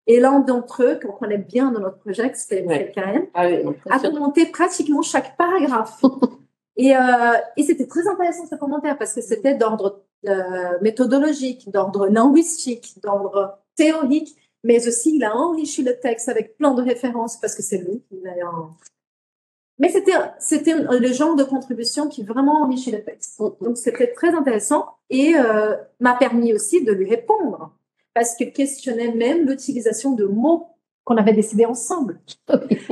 Et l'un d'entre eux, qu'on connaît bien dans notre projet, c'était Karen, a commenté pratiquement chaque paragraphe. Et c'était très intéressant ce commentaire parce que c'était d'ordre méthodologique, d'ordre linguistique, d'ordre théorique, mais aussi il a enrichi le texte avec plein de références parce que c'est lui qui l'a. Mais c'était le genre de contribution qui vraiment enrichit le texte. Donc c'était très intéressant et m'a permis aussi de lui répondre parce qu'il questionnait même l'utilisation de mots qu'on avait décidé ensemble.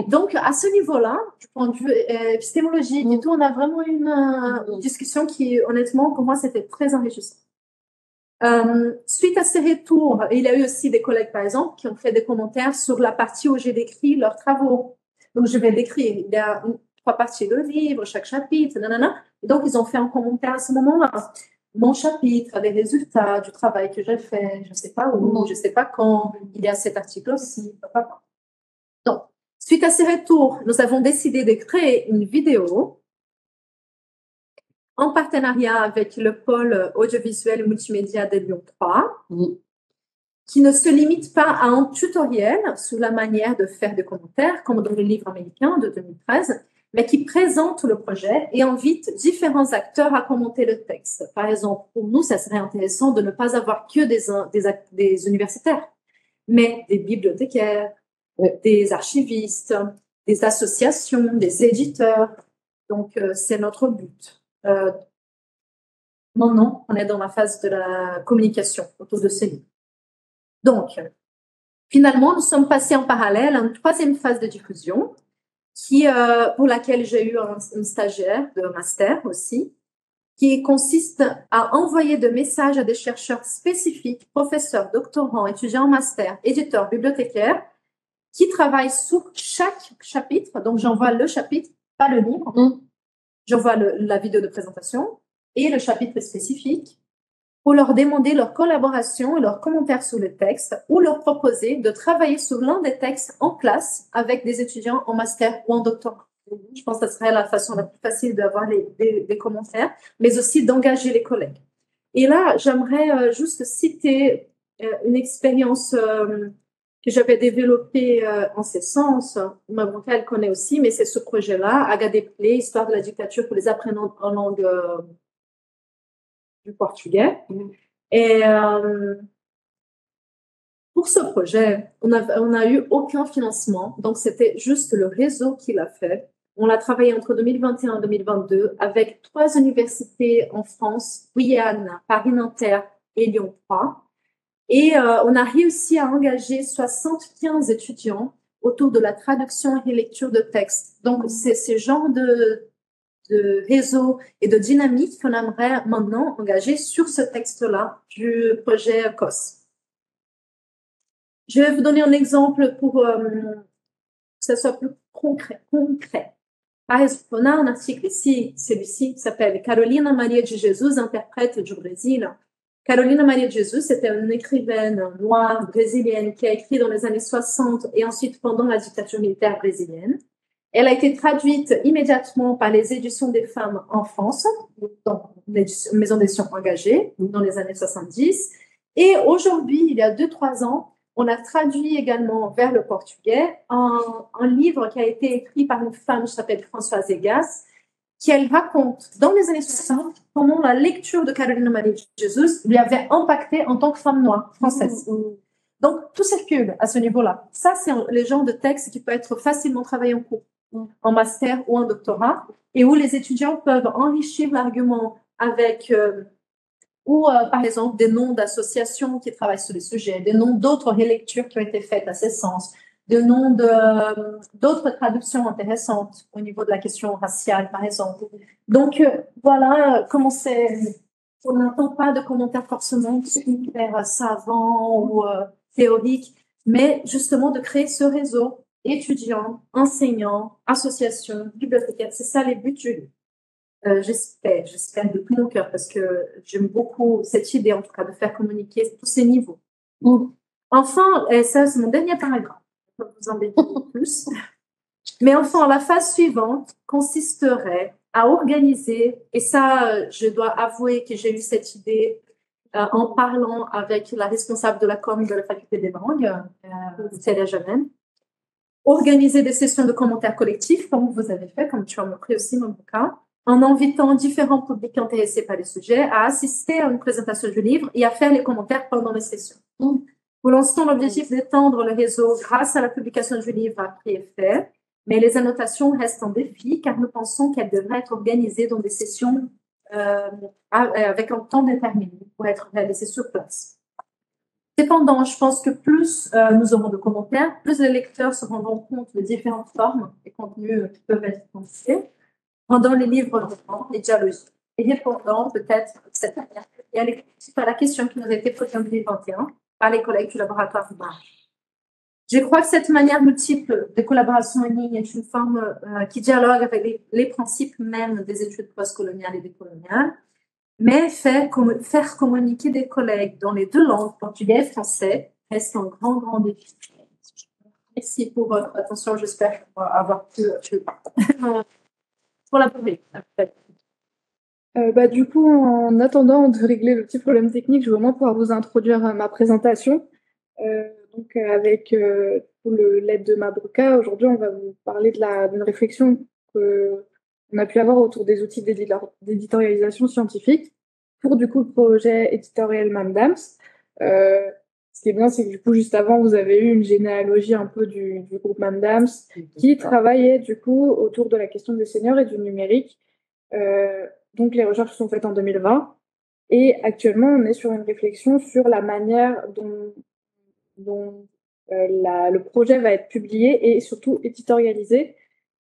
Donc, à ce niveau-là, du point de vue épistémologique et tout, on a vraiment une discussion qui, honnêtement, pour moi, c'était très enrichissant. Suite à ces retours, il y a eu aussi des collègues, par exemple, qui ont fait des commentaires sur la partie où j'ai décrit leurs travaux. Donc, je vais décrire. Il y a 3 parties de livre, chaque chapitre, nanana. Et donc, ils ont fait un commentaire à ce moment-là. Mon chapitre, les résultats du travail que j'ai fait, je ne sais pas où, je ne sais pas quand, il y a cet article aussi. Donc, suite à ces retours, nous avons décidé de créer une vidéo en partenariat avec le pôle audiovisuel et multimédia de Lyon 3, qui ne se limite pas à un tutoriel sur la manière de faire des commentaires, comme dans le livre américain de 2013, mais qui présente le projet et invite différents acteurs à commenter le texte. Par exemple, pour nous, ça serait intéressant de ne pas avoir que des universitaires, mais des bibliothécaires, des archivistes, des associations, des éditeurs. Donc, c'est notre but. Maintenant, on est dans la phase de la communication autour de ces livres. Donc, finalement, nous sommes passés en parallèle à une 3e phase de diffusion pour laquelle j'ai eu un stagiaire de master aussi, qui consiste à envoyer des messages à des chercheurs spécifiques, professeurs, doctorants, étudiants en master, éditeurs, bibliothécaires, qui travaillent sur chaque chapitre. Donc, j'envoie le chapitre, pas le livre. J'envoie la vidéo de présentation et le chapitre spécifique. pour leur demander leur collaboration et leurs commentaires sur le texte ou leur proposer de travailler sur l'un des textes en classe avec des étudiants en master ou en doctorat. Je pense que ce serait la façon la plus facile d'avoir des commentaires, mais aussi d'engager les collègues. Et là, j'aimerais juste citer une expérience que j'avais développée en ce sens. Mabrouka, elle connaît aussi, mais c'est ce projet-là, Agadepli, Histoire de la dictature pour les apprenants en langue du portugais. Et pour ce projet, on n'a eu aucun financement, donc c'était juste le réseau qui l'a fait. On l'a travaillé entre 2021 et 2022 avec 3 universités en France, Guyane, Paris-Nanterre et Lyon 3. Et on a réussi à engager 75 étudiants autour de la traduction et lecture de textes. Donc, c'est ce genre de réseau et de dynamique qu'on aimerait maintenant engager sur ce texte-là du projet COS. Je vais vous donner un exemple pour que ça soit plus concret. Par exemple, on a un article ici, celui-ci s'appelle Carolina Maria de Jesus, interprète du Brésil. Carolina Maria de Jesus, c'était une écrivaine noire brésilienne qui a écrit dans les années 60 et ensuite pendant la dictature militaire brésilienne. Elle a été traduite immédiatement par les éditions des femmes en France, dans une maison d'édition engagée, dans les années 70. Et aujourd'hui, il y a 2-3 ans, on a traduit également vers le portugais un livre qui a été écrit par une femme qui s'appelle Françoise Egas, qui elle raconte dans les années 60 comment la lecture de Carolina Maria de Jesus lui avait impacté en tant que femme noire française. Donc, tout circule à ce niveau-là. Ça, c'est les genres de textes qui peuvent être facilement travaillés en cours, en master ou en doctorat, et où les étudiants peuvent enrichir l'argument avec par exemple, des noms d'associations qui travaillent sur les sujets, des noms d'autres relectures qui ont été faites à ce sens, des noms d'autres traductions intéressantes au niveau de la question raciale, par exemple. Donc, voilà comment c'est. On n'entend pas de commentaires forcément hyper savants ou théoriques, mais justement de créer ce réseau étudiants, enseignants, associations, bibliothécaires. C'est ça les buts du livre. J'espère de tout mon cœur parce que j'aime beaucoup cette idée, en tout cas, de faire communiquer tous ces niveaux. Enfin, et ça, c'est mon dernier paragraphe. Je ne vais vous embêter plus. Mais enfin, la phase suivante consisterait à organiser, et ça, je dois avouer que j'ai eu cette idée en parlant avec la responsable de la com de la faculté des langues, Célia Jamen, organiser des sessions de commentaires collectifs, comme vous avez fait, comme tu as montré aussi, mon cas, en invitant différents publics intéressés par le sujet à assister à une présentation du livre et à faire les commentaires pendant les sessions. Pour l'instant, l'objectif d'étendre le réseau grâce à la publication du livre a pris effet, mais les annotations restent un défi car nous pensons qu'elles devraient être organisées dans des sessions avec un temps déterminé pour être réalisées sur place. Cependant, je pense que plus nous aurons de commentaires, plus les lecteurs se rendront compte de différentes formes et contenus qui peuvent être consultés pendant les livres les dialogues et répondant peut-être cette manière à la question qui nous a été posée en 2021 par les collègues du laboratoire de Marche. Je crois que cette manière multiple de collaboration en ligne est une forme qui dialogue avec les principes mêmes des études postcoloniales et décoloniales, mais faire communiquer des collègues dans les 2 langues, portugais et français, reste un grand défi. Merci pour votre attention. J'espère avoir pu pour la public. Du coup, en attendant de régler le petit problème technique, je vais vraiment pouvoir vous introduire ma présentation. Donc, avec l'aide de Mabrouka, aujourd'hui, on va vous parler d'une réflexion qu'on a pu avoir autour des outils d'éditorialisation scientifique pour, du coup, le projet éditorial MAMDAMS. Ce qui est bien, c'est que, du coup, juste avant, vous avez eu une généalogie un peu du groupe MAMDAMS qui travaillait, du coup, autour de la question des seniors et du numérique. Donc, les recherches sont faites en 2020 et actuellement, on est sur une réflexion sur la manière dont le projet va être publié et surtout éditorialisé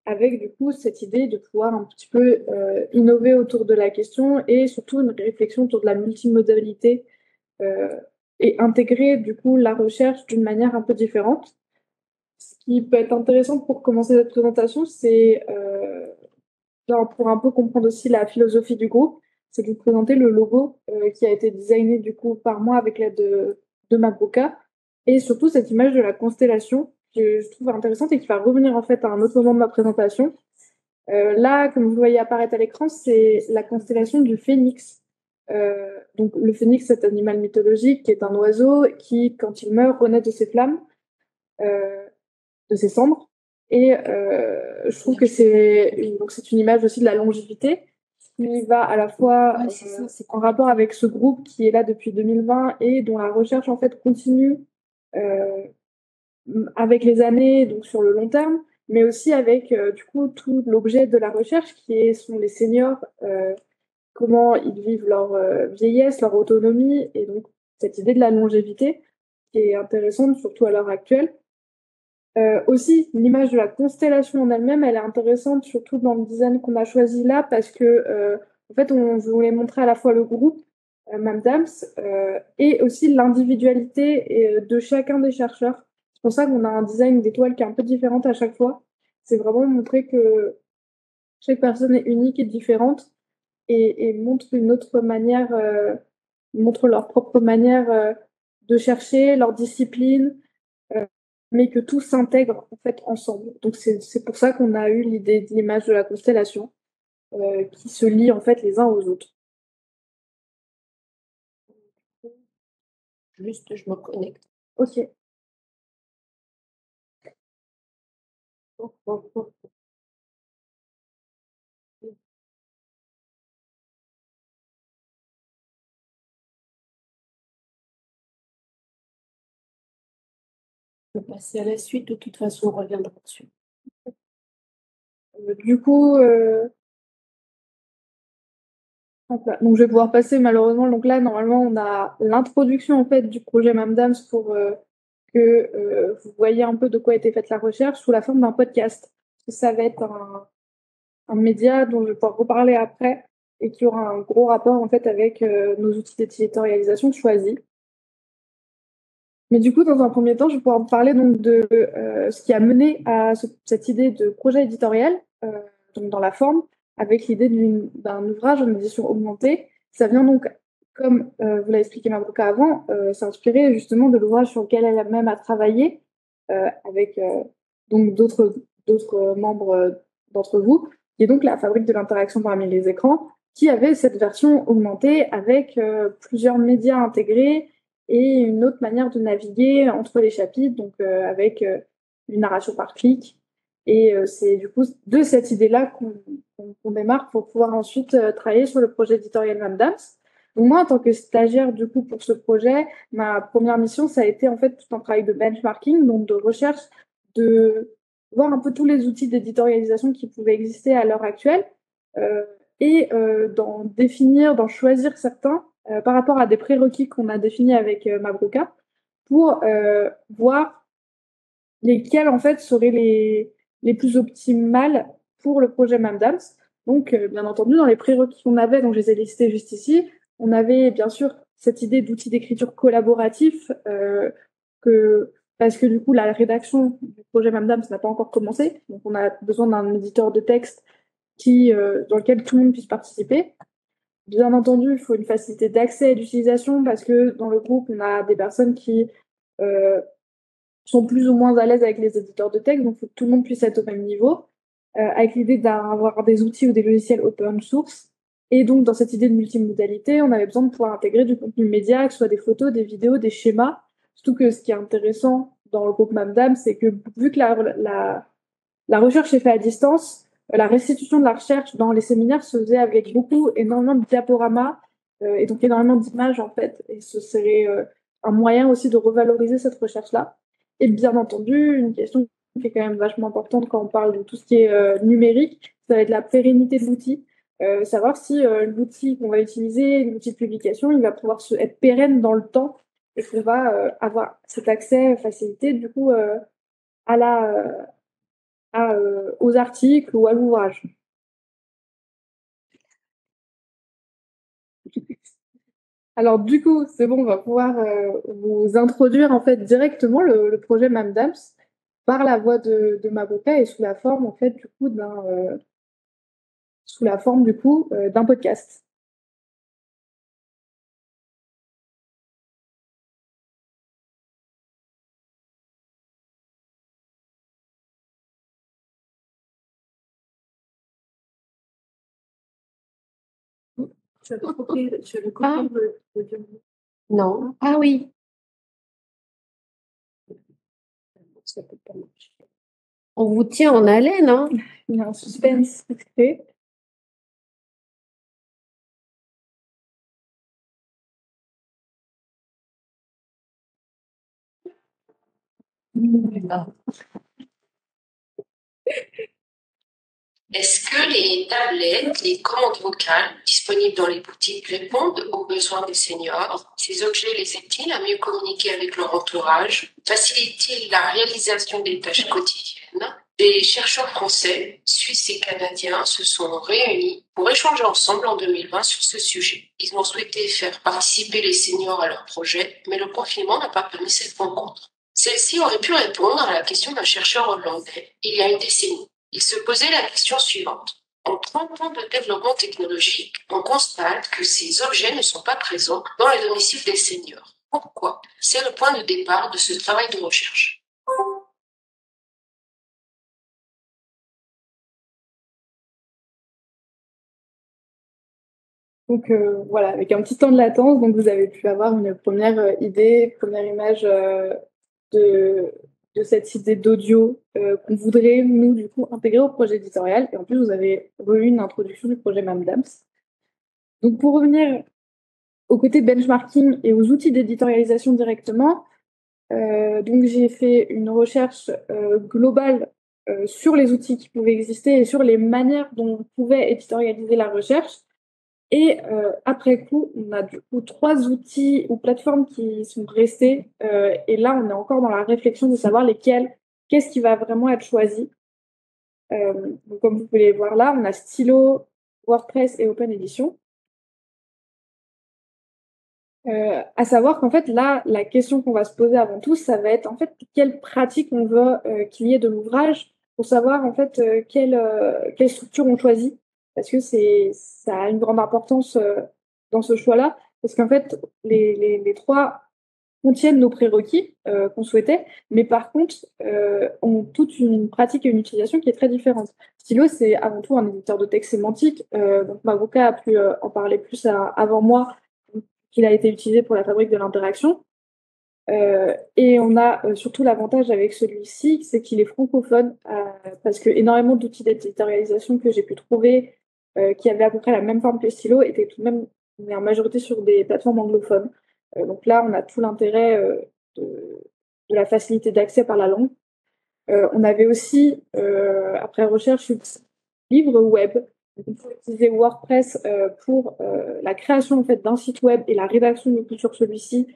avec du coup cette idée de pouvoir un petit peu innover autour de la question et surtout une réflexion autour de la multimodalité et intégrer du coup la recherche d'une manière un peu différente. Ce qui peut être intéressant pour commencer cette présentation, c'est pour un peu comprendre aussi la philosophie du groupe. c'est de vous présenter le logo qui a été designé du coup par moi avec l'aide de Mabroka, et surtout cette image de la constellation que je trouve intéressante et qui va revenir en fait à un autre moment de ma présentation. Là, comme vous voyez apparaître à l'écran, c'est la constellation du phénix. Donc le phénix, c'est un animal mythologique qui est un oiseau qui, quand il meurt, renaît de ses flammes, de ses cendres. Et je trouve que c'est une image aussi de la longévité qui va à la fois en rapport avec ce groupe qui est là depuis 2020 et dont la recherche en fait continue euh, avec les années, donc sur le long terme, mais aussi avec du coup tout l'objet de la recherche sont les seniors, comment ils vivent leur vieillesse, leur autonomie, et donc cette idée de la longévité qui est intéressante surtout à l'heure actuelle. Aussi, l'image de la constellation en elle-même, elle est intéressante, surtout dans le design qu'on a choisi là, parce que en fait, on voulait montrer à la fois le groupe, Mamdams, et aussi l'individualité de chacun des chercheurs. C'est pour ça qu'on a un design d'étoile qui est un peu différent à chaque fois. C'est vraiment montrer que chaque personne est unique et différente et montre une autre manière, montre leur propre manière de chercher, leur discipline, mais que tout s'intègre en fait ensemble. Donc c'est pour ça qu'on a eu l'idée de l'image de la constellation qui se lie en fait les uns aux autres. Juste, je me connecte. Ok. Je vais passer à la suite, de toute façon, on reviendra dessus. Du coup, donc je vais pouvoir passer malheureusement. Donc là, normalement, on a l'introduction en fait du projet Mamdams pour que vous voyez un peu de quoi a été faite la recherche sous la forme d'un podcast. Ça va être un média dont je vais pouvoir reparler après et qui aura un gros rapport en fait avec nos outils d'éditorialisation choisis. Mais du coup, dans un premier temps, je vais pouvoir vous parler donc de ce qui a mené à cette idée de projet éditorial, donc dans la forme, avec l'idée d'un ouvrage en édition augmentée. Ça vient donc, comme vous l'avez expliqué Mabroka avant, s'inspirer justement de l'ouvrage sur lequel elle-même a travaillé avec donc d'autres membres d'entre vous, qui est donc la fabrique de l'interaction parmi les écrans, qui avait cette version augmentée avec plusieurs médias intégrés et une autre manière de naviguer entre les chapitres, donc avec une narration par clic. Et c'est du coup de cette idée-là qu'on démarre pour pouvoir ensuite travailler sur le projet éditorial Mamdams. Donc moi, en tant que stagiaire du coup pour ce projet, ma première mission, ça a été en fait tout un travail de benchmarking, donc de recherche, de voir un peu tous les outils d'éditorialisation qui pouvaient exister à l'heure actuelle et d'en définir, d'en choisir certains par rapport à des prérequis qu'on a définis avec Mabroka pour voir lesquels en fait seraient les plus optimales pour le projet Mamdams. Donc, bien entendu, dans les prérequis qu'on avait, donc je les ai listés juste ici, on avait bien sûr cette idée d'outils d'écriture collaboratif parce que du coup, la rédaction du projet Mamdams n'a pas encore commencé. Donc, on a besoin d'un éditeur de texte dans lequel tout le monde puisse participer. Bien entendu, il faut une facilité d'accès et d'utilisation parce que dans le groupe, on a des personnes qui sont plus ou moins à l'aise avec les éditeurs de texte, donc il faut que tout le monde puisse être au même niveau, avec l'idée d'avoir des outils ou des logiciels open source. Et donc, dans cette idée de multimodalité, on avait besoin de pouvoir intégrer du contenu média, que ce soit des photos, des vidéos, des schémas. Surtout que ce qui est intéressant dans le groupe Mamdam, c'est que vu que la recherche est faite à distance, la restitution de la recherche dans les séminaires se faisait avec énormément de diaporamas et donc énormément d'images en fait. Et ce serait un moyen aussi de revaloriser cette recherche-là. Et bien entendu, une question qui est quand même vachement importante quand on parle de tout ce qui est numérique, ça va être la pérennité de l'outil. Savoir si l'outil qu'on va utiliser, l'outil de publication, il va pouvoir être pérenne dans le temps et qu'on va avoir cet accès facilité du coup à aux articles ou à l'ouvrage. Alors du coup, c'est bon, on va pouvoir vous introduire en fait directement le projet Mamdams par la voix de Mabroka et sous la forme en fait du coup d'un podcast. Je vais copier le Non, Ah oui. ça peut pas marcher. On vous tient en haleine, hein? Il y a un suspense exprès. Est-ce que les tablettes, les commandes vocales disponibles dans les boutiques répondent aux besoins des seniors? Ces objets les aident-ils à mieux communiquer avec leur entourage? Facilitent-ils la réalisation des tâches quotidiennes? Des chercheurs français, suisses et canadiens se sont réunis pour échanger ensemble en 2020 sur ce sujet. Ils ont souhaité faire participer les seniors à leur projet, mais le confinement n'a pas permis cette rencontre. Celle-ci aurait pu répondre à la question d'un chercheur hollandais il y a une décennie. Il se posait la question suivante. En 30 ans de développement technologique, on constate que ces objets ne sont pas présents dans les domiciles des seniors. Pourquoi? C'est le point de départ de ce travail de recherche. Donc voilà, avec un petit temps de latence, donc vous avez pu avoir une première idée, première image de, de cette idée d'audio qu'on voudrait, nous, du coup, intégrer au projet éditorial. Et en plus, vous avez eu une introduction du projet MAMDAMS. Donc pour revenir au côté benchmarking et aux outils d'éditorialisation directement, donc j'ai fait une recherche globale sur les outils qui pouvaient exister et sur les manières dont on pouvait éditorialiser la recherche. Et après coup, on a du coup 3 outils ou plateformes qui sont restés. Et là, on est encore dans la réflexion de savoir lesquels, qu'est-ce qui va vraiment être choisi. Donc, comme vous pouvez voir là, on a Stylo, WordPress et Open Edition. À savoir qu'en fait, là, la question qu'on va se poser avant tout, ça va être en fait quelle pratique on veut qu'il y ait de l'ouvrage pour savoir en fait quelle structure on choisit. Parce que ça a une grande importance dans ce choix-là. Parce qu'en fait, les 3 contiennent nos prérequis qu'on souhaitait, mais par contre, ont toute une pratique et une utilisation qui est très différente. Stylo, c'est avant tout un éditeur de texte sémantique. Donc, Mabuka a pu en parler plus avant moi, qu'il a été utilisé pour la fabrique de l'interaction. Et on a surtout l'avantage avec celui-ci, c'est qu'il est francophone, parce que énormément d'outils d'éditorialisation que j'ai pu trouver qui avaient à peu près la même forme que Stylo étaient tout de même en majorité sur des plateformes anglophones. Donc là, on a tout l'intérêt de la facilité d'accès par la langue. On avait aussi, après recherche, livre web. On peut utiliser WordPress pour la création en fait, d'un site web et la rédaction du coup sur celui-ci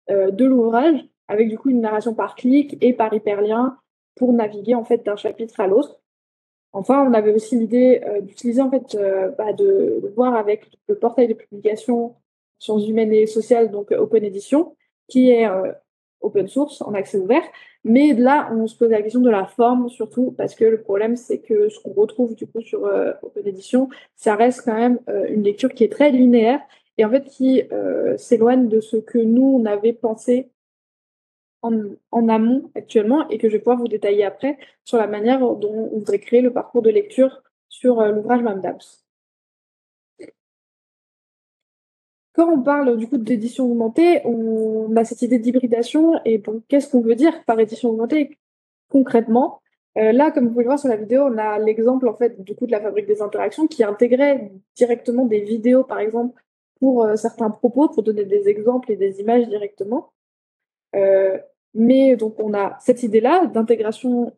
de l'ouvrage, avec du coup une narration par clic et par hyperlien pour naviguer en fait d'un chapitre à l'autre. Enfin, on avait aussi l'idée d'utiliser en fait de voir avec le portail de publication sciences humaines et sociales, donc Open Edition, qui est open source en accès ouvert. Mais là, on se pose la question de la forme surtout parce que le problème c'est que ce qu'on retrouve du coup sur Open Edition, ça reste quand même une lecture qui est très linéaire et en fait qui s'éloigne de ce que nous on avait pensé en amont actuellement et que je vais pouvoir vous détailler après sur la manière dont on voudrait créer le parcours de lecture sur l'ouvrage MAMDAMS. Quand on parle du coup d'édition augmentée, on a cette idée d'hybridation et donc qu'est-ce qu'on veut dire par édition augmentée concrètement? Là, comme vous pouvez le voir sur la vidéo, on a l'exemple en fait du coup de la fabrique des interactions qui intégrait directement des vidéos par exemple pour certains propos pour donner des exemples et des images directement. Mais donc, on a cette idée-là d'intégration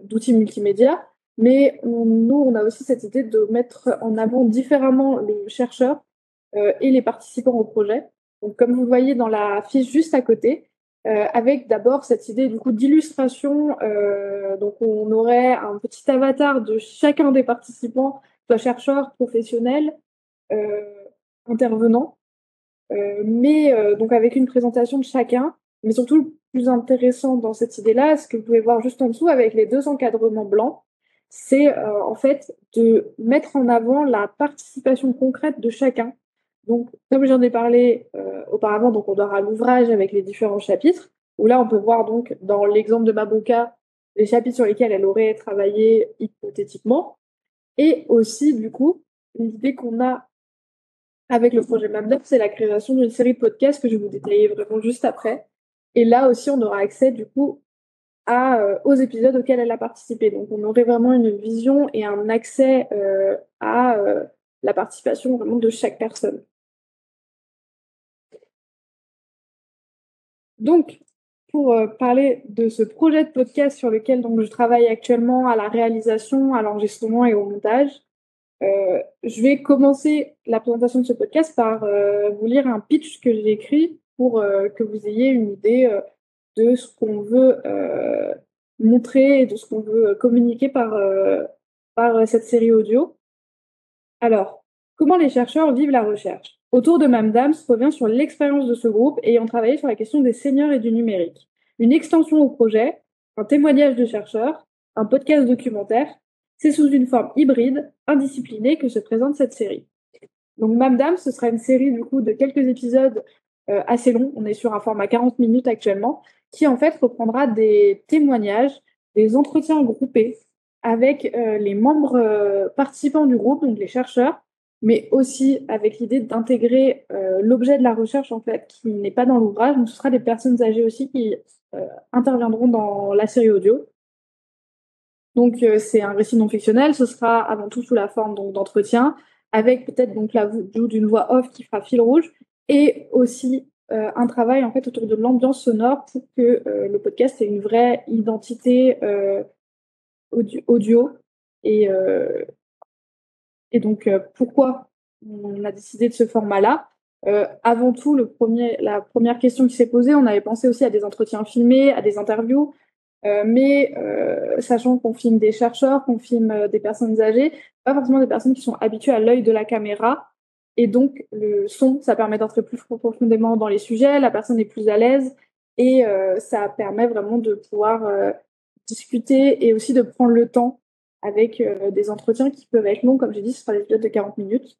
d'outils multimédia, mais nous, on a aussi cette idée de mettre en avant différemment le chercheur et les participants au projet. Donc, comme vous le voyez dans la fiche juste à côté, avec d'abord cette idée du coup d'illustration. Donc, on aurait un petit avatar de chacun des participants, soit chercheur, professionnel, intervenant, mais donc avec une présentation de chacun. Mais surtout, le plus intéressant dans cette idée-là, ce que vous pouvez voir juste en dessous avec les 2 encadrements blancs, c'est en fait de mettre en avant la participation concrète de chacun. Donc, comme j'en ai parlé auparavant, donc on aura l'ouvrage avec les différents chapitres, où là, on peut voir donc dans l'exemple de Mabuka, les chapitres sur lesquels elle aurait travaillé hypothétiquement, et aussi, du coup, l'idée qu'on a avec le projet MapDev, c'est la création d'une série de podcasts que je vais vous détailler vraiment juste après. Et là aussi, on aura accès du coup aux épisodes auxquels elle a participé. Donc, on aurait vraiment une vision et un accès à la participation vraiment de chaque personne. Donc, pour parler de ce projet de podcast sur lequel donc, je travaille actuellement, à la réalisation, à l'enregistrement et au montage, je vais commencer la présentation de ce podcast par vous lire un pitch que j'ai écrit pour que vous ayez une idée de ce qu'on veut montrer et de ce qu'on veut communiquer par cette série audio. Alors, comment les chercheurs vivent la recherche? Autour de Mamdams revient sur l'expérience de ce groupe ayant travaillé sur la question des seniors et du numérique. Une extension au projet, un témoignage de chercheurs, un podcast documentaire, c'est sous une forme hybride, indisciplinée que se présente cette série. Donc Mamdams, ce sera une série du coup de quelques épisodes assez longs, on est sur un format 40 minutes actuellement, qui en fait reprendra des témoignages, des entretiens groupés avec les membres participants du groupe, donc les chercheurs, mais aussi avec l'idée d'intégrer l'objet de la recherche en fait qui n'est pas dans l'ouvrage. Donc ce sera des personnes âgées aussi qui interviendront dans la série audio. Donc c'est un récit non fictionnel, ce sera avant tout sous la forme donc d'entretien, avec peut-être donc l'ajout d'une voix off qui fera fil rouge, et aussi un travail en fait autour de l'ambiance sonore pour que le podcast ait une vraie identité audio. Et donc pourquoi on a décidé de ce format-là? Avant tout, la première question qui s'est posée, on avait pensé aussi à des entretiens filmés, à des interviews. Mais sachant qu'on filme des chercheurs, qu'on filme des personnes âgées, pas forcément des personnes qui sont habituées à l'œil de la caméra. Et donc, le son, ça permet d'entrer plus profondément dans les sujets, la personne est plus à l'aise et ça permet vraiment de pouvoir discuter et aussi de prendre le temps avec des entretiens qui peuvent être longs, comme j'ai dit, ce sera des épisodes de 40 minutes.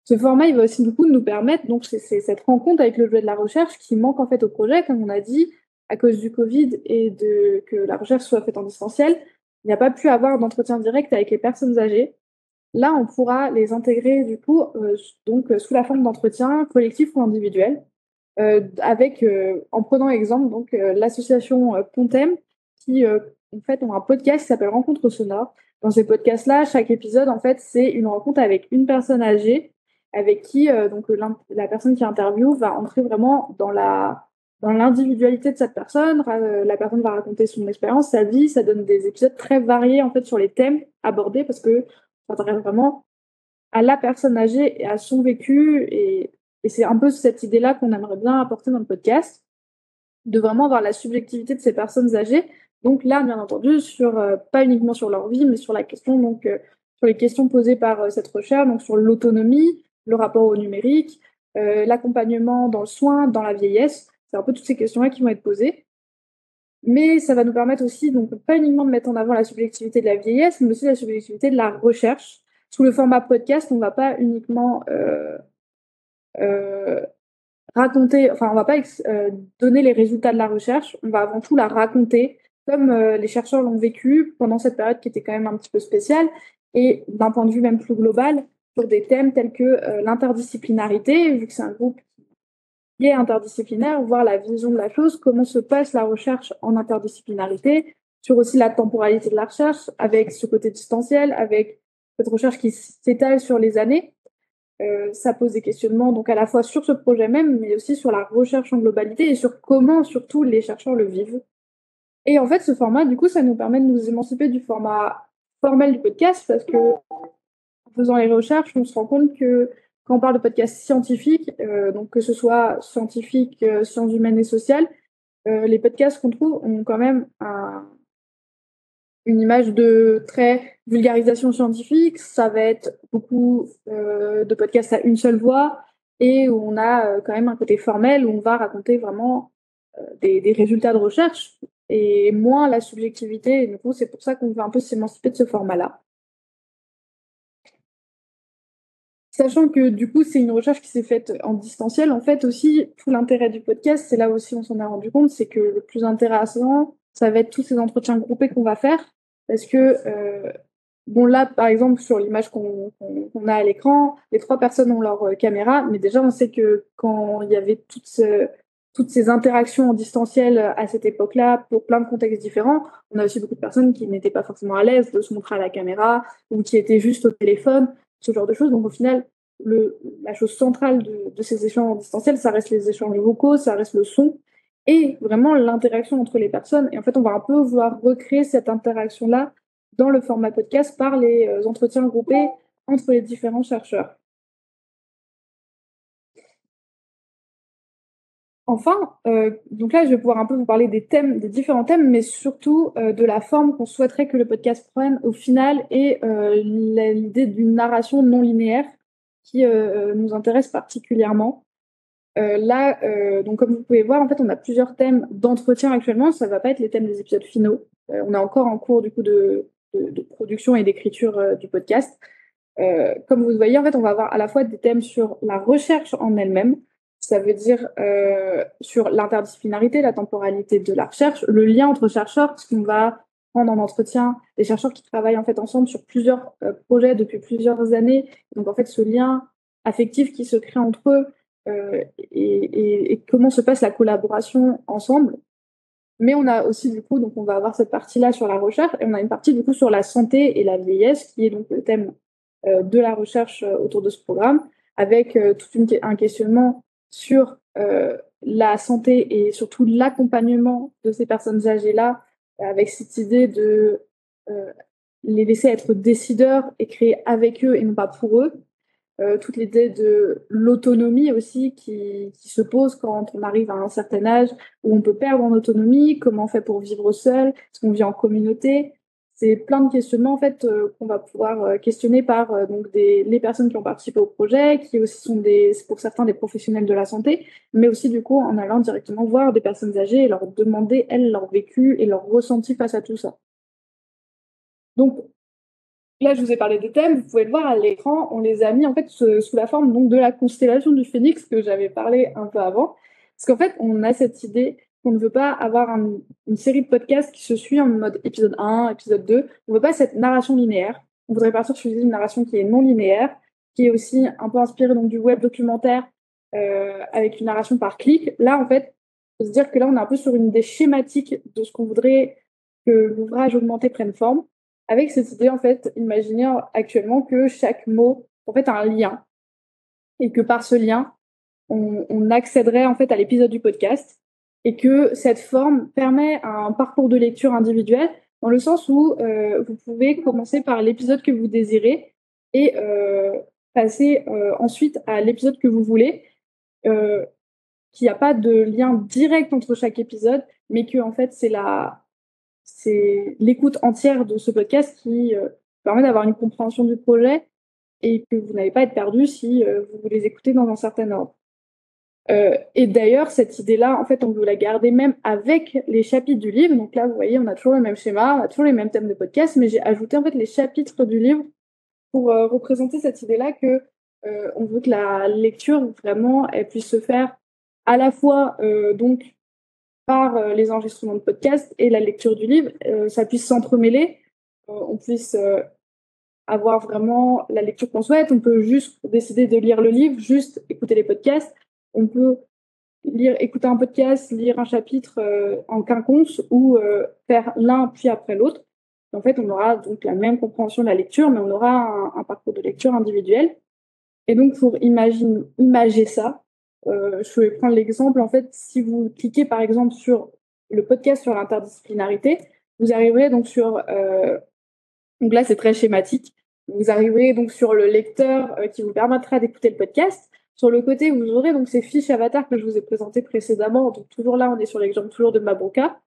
Ce format, il va aussi du coup nous permettre, donc c'est cette rencontre avec le jeu de la recherche qui manque en fait au projet, comme on a dit, à cause du Covid et de que la recherche soit faite en distanciel, il n'y a pas pu avoir d'entretien direct avec les personnes âgées. Là, on pourra les intégrer du coup sous la forme d'entretien collectif ou individuel, avec en prenant exemple donc l'association Pontem qui en fait ont un podcast qui s'appelle Rencontre sonore. Dans ces podcasts-là, chaque épisode en fait c'est une rencontre avec une personne âgée avec qui donc la personne qui interviewe va entrer vraiment dans l'individualité de cette personne. La personne va raconter son expérience, sa vie. Ça donne des épisodes très variés en fait sur les thèmes abordés parce que ça s'intéresse vraiment à la personne âgée et à son vécu. Et c'est un peu cette idée-là qu'on aimerait bien apporter dans le podcast, de vraiment avoir la subjectivité de ces personnes âgées. Donc là, bien entendu, pas uniquement sur leur vie, mais sur la question, donc sur les questions posées par cette recherche, donc sur l'autonomie, le rapport au numérique, l'accompagnement dans le soin, dans la vieillesse. C'est un peu toutes ces questions-là qui vont être posées. Mais ça va nous permettre aussi, donc, pas uniquement de mettre en avant la subjectivité de la vieillesse, mais aussi la subjectivité de la recherche. Sous le format podcast, on ne va pas uniquement raconter, enfin, on va pas donner les résultats de la recherche, on va avant tout la raconter, comme les chercheurs l'ont vécu pendant cette période qui était quand même un petit peu spéciale, et d'un point de vue même plus global, sur des thèmes tels que l'interdisciplinarité, vu que c'est un groupe qui est interdisciplinaire, voir la vision de la chose, comment se passe la recherche en interdisciplinarité, sur aussi la temporalité de la recherche, avec ce côté distanciel, avec cette recherche qui s'étale sur les années. Ça pose des questionnements donc à la fois sur ce projet même, mais aussi sur la recherche en globalité et sur comment surtout les chercheurs le vivent. Et en fait, ce format, du coup, ça nous permet de nous émanciper du format formel du podcast parce que en faisant les recherches, on se rend compte que quand on parle de podcast scientifique, donc que ce soit scientifique, sciences humaines et sociales, les podcasts qu'on trouve ont quand même une image de très vulgarisation scientifique. Ça va être beaucoup de podcasts à une seule voix et où on a quand même un côté formel où on va raconter vraiment des résultats de recherche et moins la subjectivité. Et du coup, c'est pour ça qu'on veut un peu s'émanciper de ce format-là. Sachant que du coup, c'est une recherche qui s'est faite en distanciel. En fait, aussi, tout l'intérêt du podcast, c'est là aussi on s'en est rendu compte, c'est que le plus intéressant, ça va être tous ces entretiens groupés qu'on va faire. Parce que bon, là, par exemple, sur l'image qu'on a à l'écran, les 3 personnes ont leur caméra, mais déjà, on sait que quand il y avait toutes ces interactions en distanciel à cette époque-là, pour plein de contextes différents, on a aussi beaucoup de personnes qui n'étaient pas forcément à l'aise de se montrer à la caméra ou qui étaient juste au téléphone, ce genre de choses. Donc, au final, la chose centrale de ces échanges en distanciel, ça reste les échanges vocaux, ça reste le son et vraiment l'interaction entre les personnes. Et en fait, on va un peu vouloir recréer cette interaction-là dans le format podcast par les entretiens groupés entre les différents chercheurs. Enfin, donc là, je vais pouvoir un peu vous parler des thèmes, des différents thèmes, mais surtout de la forme qu'on souhaiterait que le podcast prenne au final et l'idée d'une narration non linéaire qui nous intéresse particulièrement. Là, donc comme vous pouvez voir, en fait, on a plusieurs thèmes d'entretien actuellement. Ça va pas être les thèmes des épisodes finaux. On est encore en cours du coup de production et d'écriture du podcast. Comme vous le voyez, en fait, on va avoir à la fois des thèmes sur la recherche en elle-même, ça veut dire sur l'interdisciplinarité, la temporalité de la recherche, le lien entre chercheurs, parce qu'on va prendre en entretien des chercheurs qui travaillent en fait ensemble sur plusieurs projets depuis plusieurs années. Donc en fait, ce lien affectif qui se crée entre eux et comment se passe la collaboration ensemble. Mais on a aussi du coup, donc on va avoir cette partie-là sur la recherche et on a une partie du coup sur la santé et la vieillesse qui est donc le thème de la recherche autour de ce programme, avec un questionnement sur la santé et surtout l'accompagnement de ces personnes âgées-là, avec cette idée de les laisser être décideurs et créer avec eux et non pas pour eux. Toute l'idée de l'autonomie aussi qui se pose quand on arrive à un certain âge où on peut perdre en autonomie, comment on fait pour vivre seul, est-ce qu'on vit en communauté, c'est plein de questionnements en fait qu'on va pouvoir questionner par donc les personnes qui ont participé au projet, qui aussi sont pour certains des professionnels de la santé, mais aussi du coup en allant directement voir des personnes âgées et leur demander elles leur vécu et leur ressenti face à tout ça. Donc là, je vous ai parlé des thèmes, vous pouvez le voir à l'écran, on les a mis en fait sous la forme donc, de la constellation du phénix que j'avais parlé un peu avant. Parce qu'en fait, on a cette idée qu'on ne veut pas avoir une série de podcasts qui se suit en mode épisode 1, épisode 2. On ne veut pas cette narration linéaire. On voudrait partir sur une narration qui est non linéaire, qui est aussi un peu inspirée donc, du web documentaire avec une narration par clic. Là, en fait, il faut se dire que là, on est un peu sur une idée schématique de ce qu'on voudrait que l'ouvrage augmenté prenne forme avec cette idée, en fait, imaginez actuellement que chaque mot, en fait, a un lien. Et que par ce lien, on accéderait, en fait, à l'épisode du podcast. Et que cette forme permet un parcours de lecture individuel, dans le sens où vous pouvez commencer par l'épisode que vous désirez et passer ensuite à l'épisode que vous voulez, qu'il n'y a pas de lien direct entre chaque épisode, mais que, en fait, c'est l'écoute entière de ce podcast qui permet d'avoir une compréhension du projet et que vous n'allez pas être perdu si vous les écoutez dans un certain ordre. Et d'ailleurs, cette idée-là, en fait, on veut la garder même avec les chapitres du livre. Donc là, vous voyez, on a toujours le même schéma, on a toujours les mêmes thèmes de podcast, mais j'ai ajouté en fait les chapitres du livre pour représenter cette idée-là que on veut que la lecture, vraiment, elle puisse se faire à la fois donc par les enregistrements de podcast et la lecture du livre, ça puisse s'entremêler, on puisse avoir vraiment la lecture qu'on souhaite, on peut juste décider de lire le livre, juste écouter les podcasts, on peut écouter un podcast, lire un chapitre en quinconce ou faire l'un puis après l'autre. En fait, on aura donc la même compréhension de la lecture, mais on aura un parcours de lecture individuel. Et donc, pour imager ça, je vais prendre l'exemple, en fait, si vous cliquez par exemple sur le podcast sur l'interdisciplinarité, vous arriverez donc sur, donc là c'est très schématique, vous arriverez donc sur le lecteur qui vous permettra d'écouter le podcast. Sur le côté, vous aurez donc ces fiches avatars que je vous ai présentées précédemment. Donc toujours là, on est sur l'exemple toujours de Mabroka.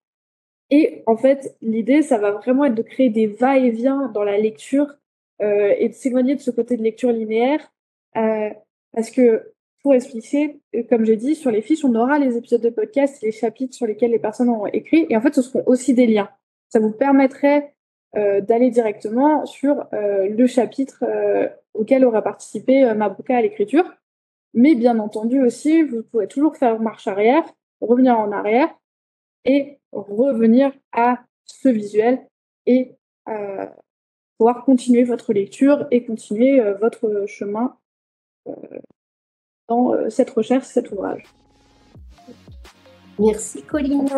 Et en fait, l'idée, ça va vraiment être de créer des va-et-vient dans la lecture et de s'éloigner de ce côté de lecture linéaire. Parce que, pour expliquer, comme j'ai dit, sur les fiches, on aura les épisodes de podcast, les chapitres sur lesquels les personnes ont écrit. Et en fait, ce seront aussi des liens. Ça vous permettrait d'aller directement sur le chapitre auquel aura participé Mabroka à l'écriture. Mais bien entendu aussi, vous pourrez toujours faire marche arrière, revenir en arrière et revenir à ce visuel et pouvoir continuer votre lecture et continuer votre chemin dans cette recherche, cet ouvrage. Merci Colline.